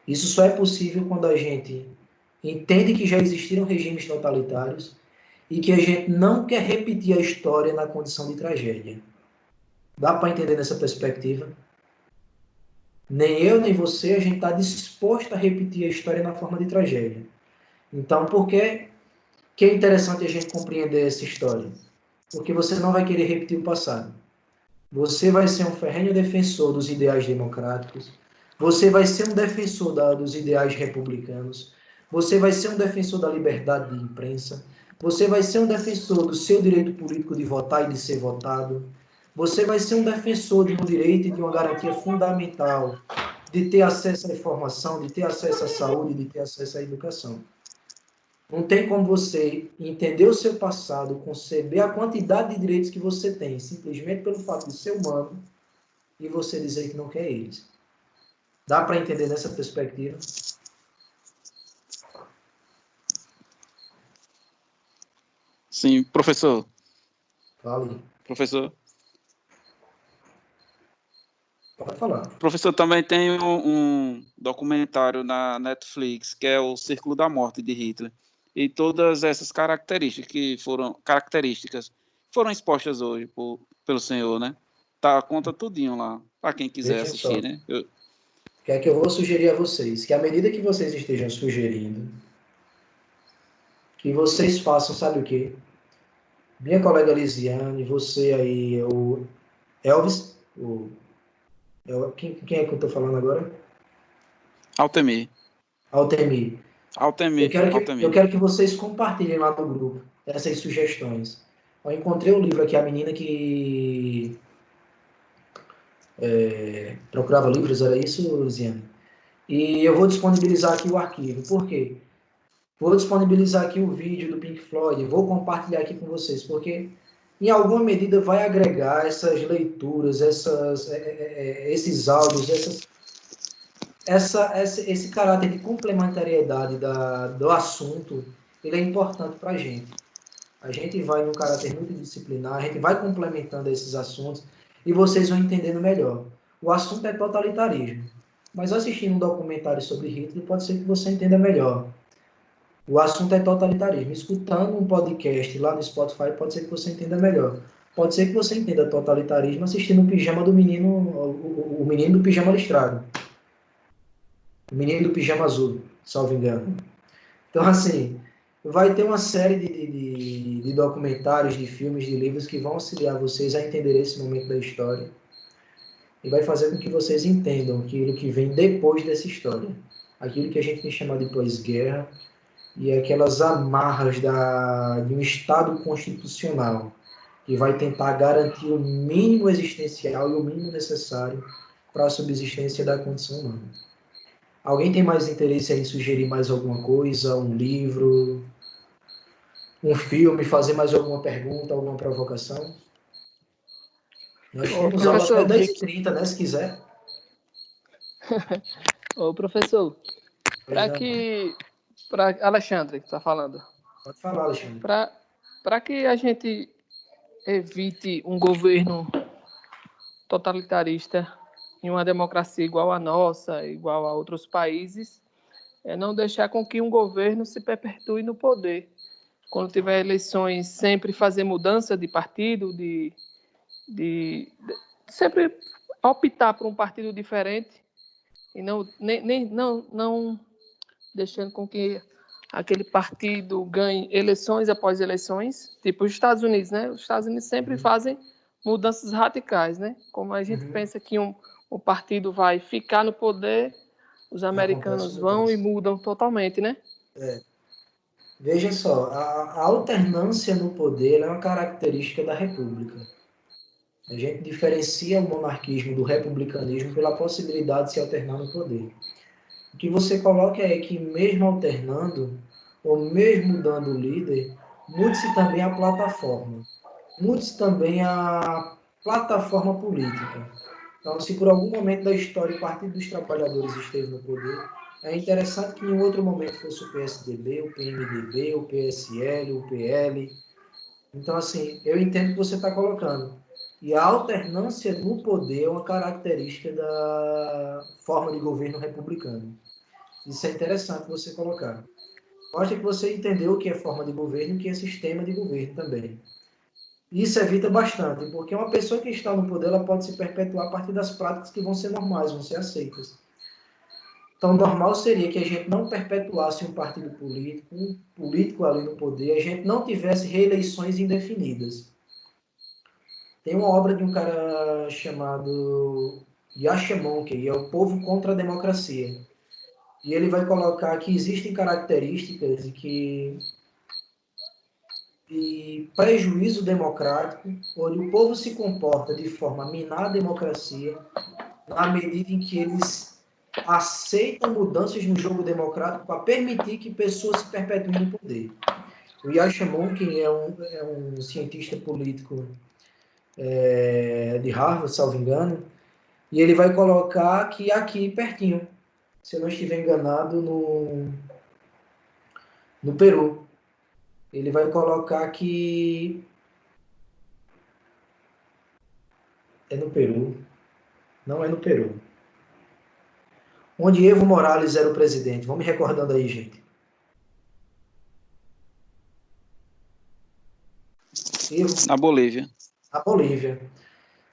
Isso só é possível quando a gente entende que já existiram regimes totalitários e que a gente não quer repetir a história na condição de tragédia. Dá para entender nessa perspectiva? Nem eu, nem você, a gente está disposto a repetir a história na forma de tragédia. Então, por que é interessante a gente compreender essa história? Porque você não vai querer repetir o passado. Você vai ser um ferrenho defensor dos ideais democráticos. Você vai ser um defensor dos ideais republicanos. Você vai ser um defensor da liberdade de imprensa. Você vai ser um defensor do seu direito político de votar e de ser votado. Você vai ser um defensor de um direito e de uma garantia fundamental de ter acesso à informação, de ter acesso à saúde, de ter acesso à educação. Não tem como você entender o seu passado, conceber a quantidade de direitos que você tem, simplesmente pelo fato de ser humano, e você dizer que não quer eles. Dá para entender nessa perspectiva? Sim, professor. Fale. Professor. Pode falar. Professor, também tem um documentário na Netflix, que é o Círculo da Morte de Hitler. E todas essas características foram expostas hoje pelo senhor, né? Tá, conta tudinho lá, para quem quiser Vejam só. assistir, né? O que é que eu vou sugerir a vocês? Que à medida que vocês estejam sugerindo, que vocês façam, sabe o quê? Minha colega Lisiane, você aí, o Elvis, quem é que eu estou falando agora? Altemir. Altemir. Eu Altemir. quero que vocês compartilhem lá no grupo essas sugestões. Eu encontrei um livro aqui, a menina que procurava livros, era isso, Luziane? E eu vou disponibilizar aqui o arquivo. Por quê? Vou disponibilizar aqui o vídeo do Pink Floyd, vou compartilhar aqui com vocês, porque em alguma medida vai agregar essas leituras, esses áudios, esse caráter de complementariedade do assunto, ele é importante para a gente. A gente vai num caráter multidisciplinar, a gente vai complementando esses assuntos e vocês vão entendendo melhor. O assunto é totalitarismo, mas assistindo um documentário sobre Hitler pode ser que você entenda melhor. O assunto é totalitarismo. Escutando um podcast lá no Spotify pode ser que você entenda melhor. Pode ser que você entenda totalitarismo assistindo o pijama do menino, o menino do pijama listrado. O menino do pijama azul, salvo engano. Então, assim, vai ter uma série de documentários, de filmes, de livros que vão auxiliar vocês a entender esse momento da história e vai fazer com que vocês entendam aquilo que vem depois dessa história. Aquilo que a gente tem chamado de pós-guerra e aquelas amarras de um Estado constitucional que vai tentar garantir o mínimo existencial e o mínimo necessário para a subsistência da condição humana. Alguém tem mais interesse em sugerir mais alguma coisa, um livro, um filme, fazer mais alguma pergunta, alguma provocação? Nós temos aula até 10h30, né, se quiser. Ô, professor, para Alexandre, que está falando. Pode falar, Alexandre. Para que a gente evite um governo totalitarista em uma democracia igual à nossa, igual a outros países, é não deixar com que um governo se perpetue no poder. Quando tiver eleições, sempre fazer mudança de partido, sempre optar por um partido diferente e não deixando com que aquele partido ganhe eleições após eleições, tipo os Estados Unidos, né? Os Estados Unidos sempre fazem mudanças radicais, né? Como a gente pensa que um partido vai ficar no poder, os americanos vão e mudam totalmente, né? Veja só, a alternância no poder é uma característica da República. A gente diferencia o monarquismo do republicanismo pela possibilidade de se alternar no poder. O que você coloca é que, mesmo alternando, ou mesmo dando o líder, mude-se também a plataforma. Mude-se também a plataforma política. Então, se por algum momento da história o Partido dos Trabalhadores esteve no poder, é interessante que em um outro momento fosse o PSDB, o PMDB, o PSL, o PL. Então, assim, eu entendo o que você está colocando. E a alternância no poder é uma característica da forma de governo republicano. Isso é interessante você colocar. Mostra que você entendeu o que é forma de governo e o que é sistema de governo também. Isso evita bastante, porque uma pessoa que está no poder ela pode se perpetuar a partir das práticas que vão ser normais, vão ser aceitas. Então, normal seria que a gente não perpetuasse um partido político, um político ali no poder, a gente não tivesse reeleições indefinidas. Tem uma obra de um cara chamado Yashamon, que é O Povo contra a Democracia. E ele vai colocar que existem características de prejuízo democrático, onde o povo se comporta de forma a minar a democracia, na medida em que eles aceitam mudanças no jogo democrático para permitir que pessoas se perpetuem no poder. O Yashamon, que é um cientista político de Harvard, salvo engano, e ele vai colocar que aqui pertinho, se eu não estiver enganado, no Peru, ele vai colocar que é no Peru, não é no Peru, onde Evo Morales era o presidente. Vamos me recordando aí, gente. Na Bolívia. Na Bolívia.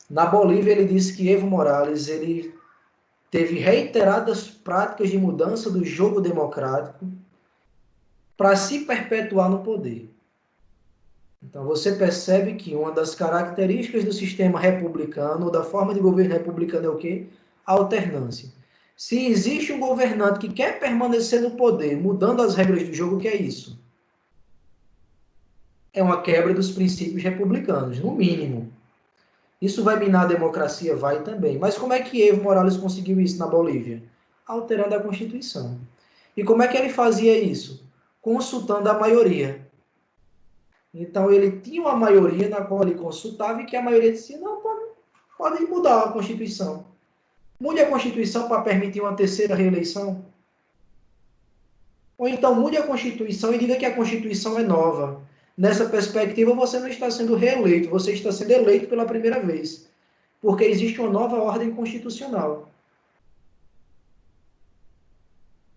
Na Bolívia, ele disse que Evo Morales ele teve reiteradas práticas de mudança do jogo democrático para se perpetuar no poder. Então, você percebe que uma das características do sistema republicano, ou da forma de governo republicano, é o quê? A alternância. Se existe um governante que quer permanecer no poder, mudando as regras do jogo, o que é isso? É uma quebra dos princípios republicanos, no mínimo. Isso vai minar a democracia? Vai também. Mas como é que Evo Morales conseguiu isso na Bolívia? Alterando a Constituição. E como é que ele fazia isso? Consultando a maioria. Então, ele tinha uma maioria na qual ele consultava e que a maioria dizia, não, pode mudar a Constituição. Mude a Constituição para permitir uma terceira reeleição. Ou então, mude a Constituição e diga que a Constituição é nova. Nessa perspectiva, você não está sendo reeleito, você está sendo eleito pela primeira vez. Porque existe uma nova ordem constitucional.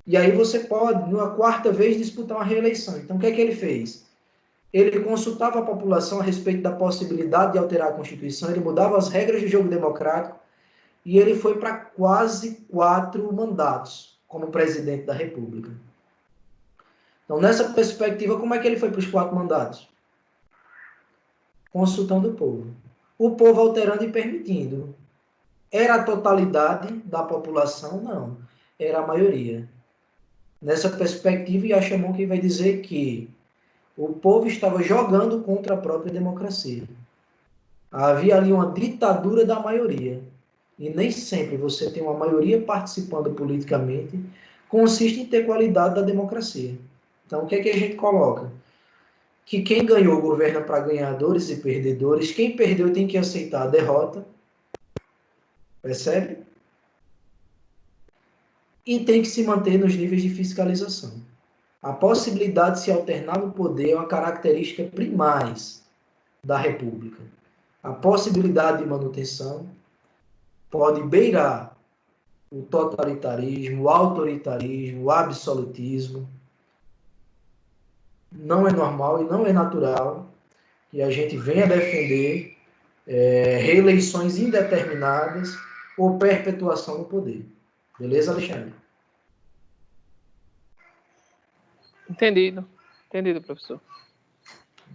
E aí você pode, numa quarta vez, disputar uma reeleição. Então, o que é que ele fez? Ele consultava a população a respeito da possibilidade de alterar a Constituição, ele mudava as regras do jogo democrático e ele foi para quase 4 mandatos como presidente da República. Então, nessa perspectiva, como é que ele foi para os 4 mandatos? Consultando o povo. O povo alterando e permitindo. Era a totalidade da população? Não. Era a maioria. Nessa perspectiva, Yashamon que vai dizer que o povo estava jogando contra a própria democracia. Havia ali uma ditadura da maioria. E nem sempre você tem uma maioria participando politicamente consiste em ter qualidade da democracia. Então, o que é que a gente coloca? Que quem ganhou governa para ganhadores e perdedores. Quem perdeu tem que aceitar a derrota. Percebe? E tem que se manter nos níveis de fiscalização. A possibilidade de se alternar no poder é uma característica primais da República. A possibilidade de manutenção pode beirar o totalitarismo, o autoritarismo, o absolutismo. Não é normal e não é natural que a gente venha defender reeleições indeterminadas ou perpetuação do poder. Beleza, Alexandre? Entendido. Entendido, professor.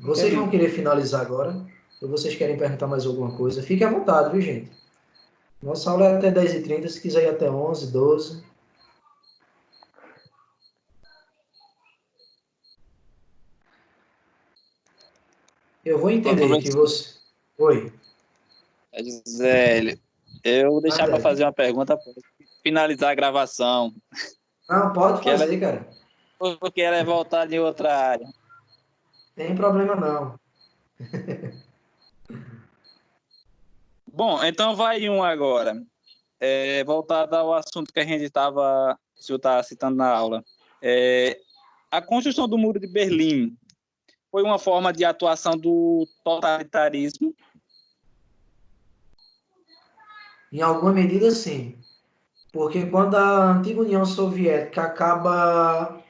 Vocês vão querer finalizar agora? Ou vocês querem perguntar mais alguma coisa? Fique à vontade, viu, gente? Nossa aula é até 10h30, se quiser ir até 11, 12. Eu vou entender que você... Oi. Gisele, eu vou deixar para André. fazer uma pergunta para finalizar a gravação. Não, pode fazer, cara. Porque ela é voltada em outra área. Tem problema não. Bom, então vai um agora. Voltado ao assunto que a gente estava, o senhor estava citando na aula. A construção do Muro de Berlim foi uma forma de atuação do totalitarismo? Em alguma medida, sim. Porque quando a antiga União Soviética acaba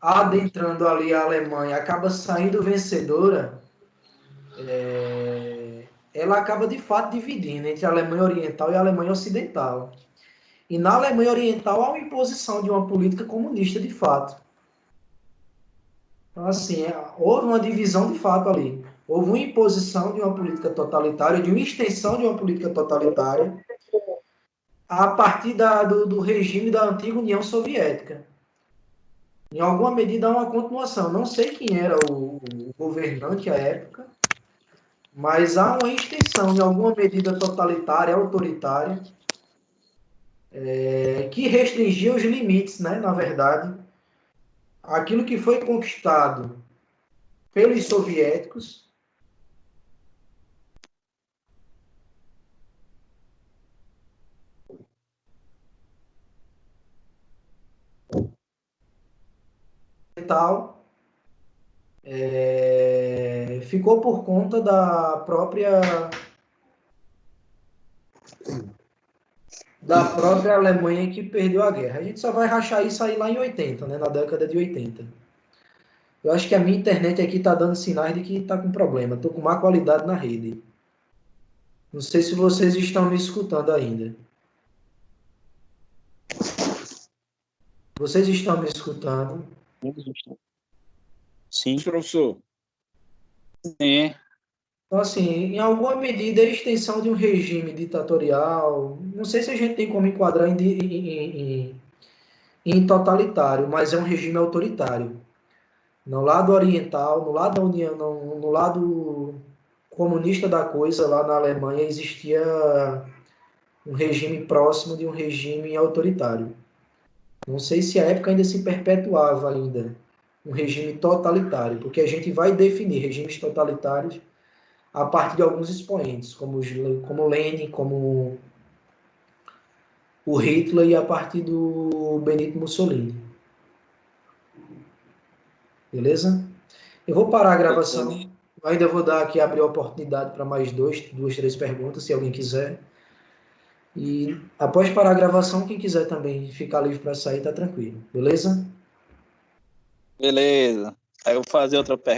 adentrando ali a Alemanha, acaba saindo vencedora, ela acaba de fato dividindo entre a Alemanha Oriental e a Alemanha Ocidental. E na Alemanha Oriental há uma imposição de uma política comunista de fato. Então, assim, houve uma divisão de fato ali. Houve uma imposição de uma política totalitária, de uma extensão de uma política totalitária, a partir do regime da antiga União Soviética. Em alguma medida há uma continuação. Não sei quem era o governante à época, mas há uma extensão, em alguma medida totalitária, autoritária, que restringia os limites, né, na verdade. Aquilo que foi conquistado pelos soviéticos e tal, ficou por conta da própria Alemanha que perdeu a guerra. A gente só vai rachar isso aí lá em 80, né, na década de 80. Eu acho que a minha internet aqui está dando sinais de que está com problema. Estou com má qualidade na rede. Não sei se vocês estão me escutando ainda. Vocês estão me escutando? Sim. Professor. Sim. Então, assim, em alguma medida, a extensão de um regime ditatorial, não sei se a gente tem como enquadrar em totalitário, mas é um regime autoritário. No lado oriental, no lado da União, no lado comunista da coisa, lá na Alemanha, existia um regime próximo de um regime autoritário. Não sei se a época ainda se perpetuava ainda um regime totalitário, porque a gente vai definir regimes totalitários a partir de alguns expoentes, como Lenin, como o Hitler e a partir do Benito Mussolini. Beleza? Eu vou parar a gravação. Eu ainda vou dar aqui, abrir a oportunidade para mais duas, três perguntas, se alguém quiser. E após parar a gravação, quem quiser também ficar livre para sair, tá tranquilo. Beleza? Beleza. Aí eu vou fazer outra pergunta.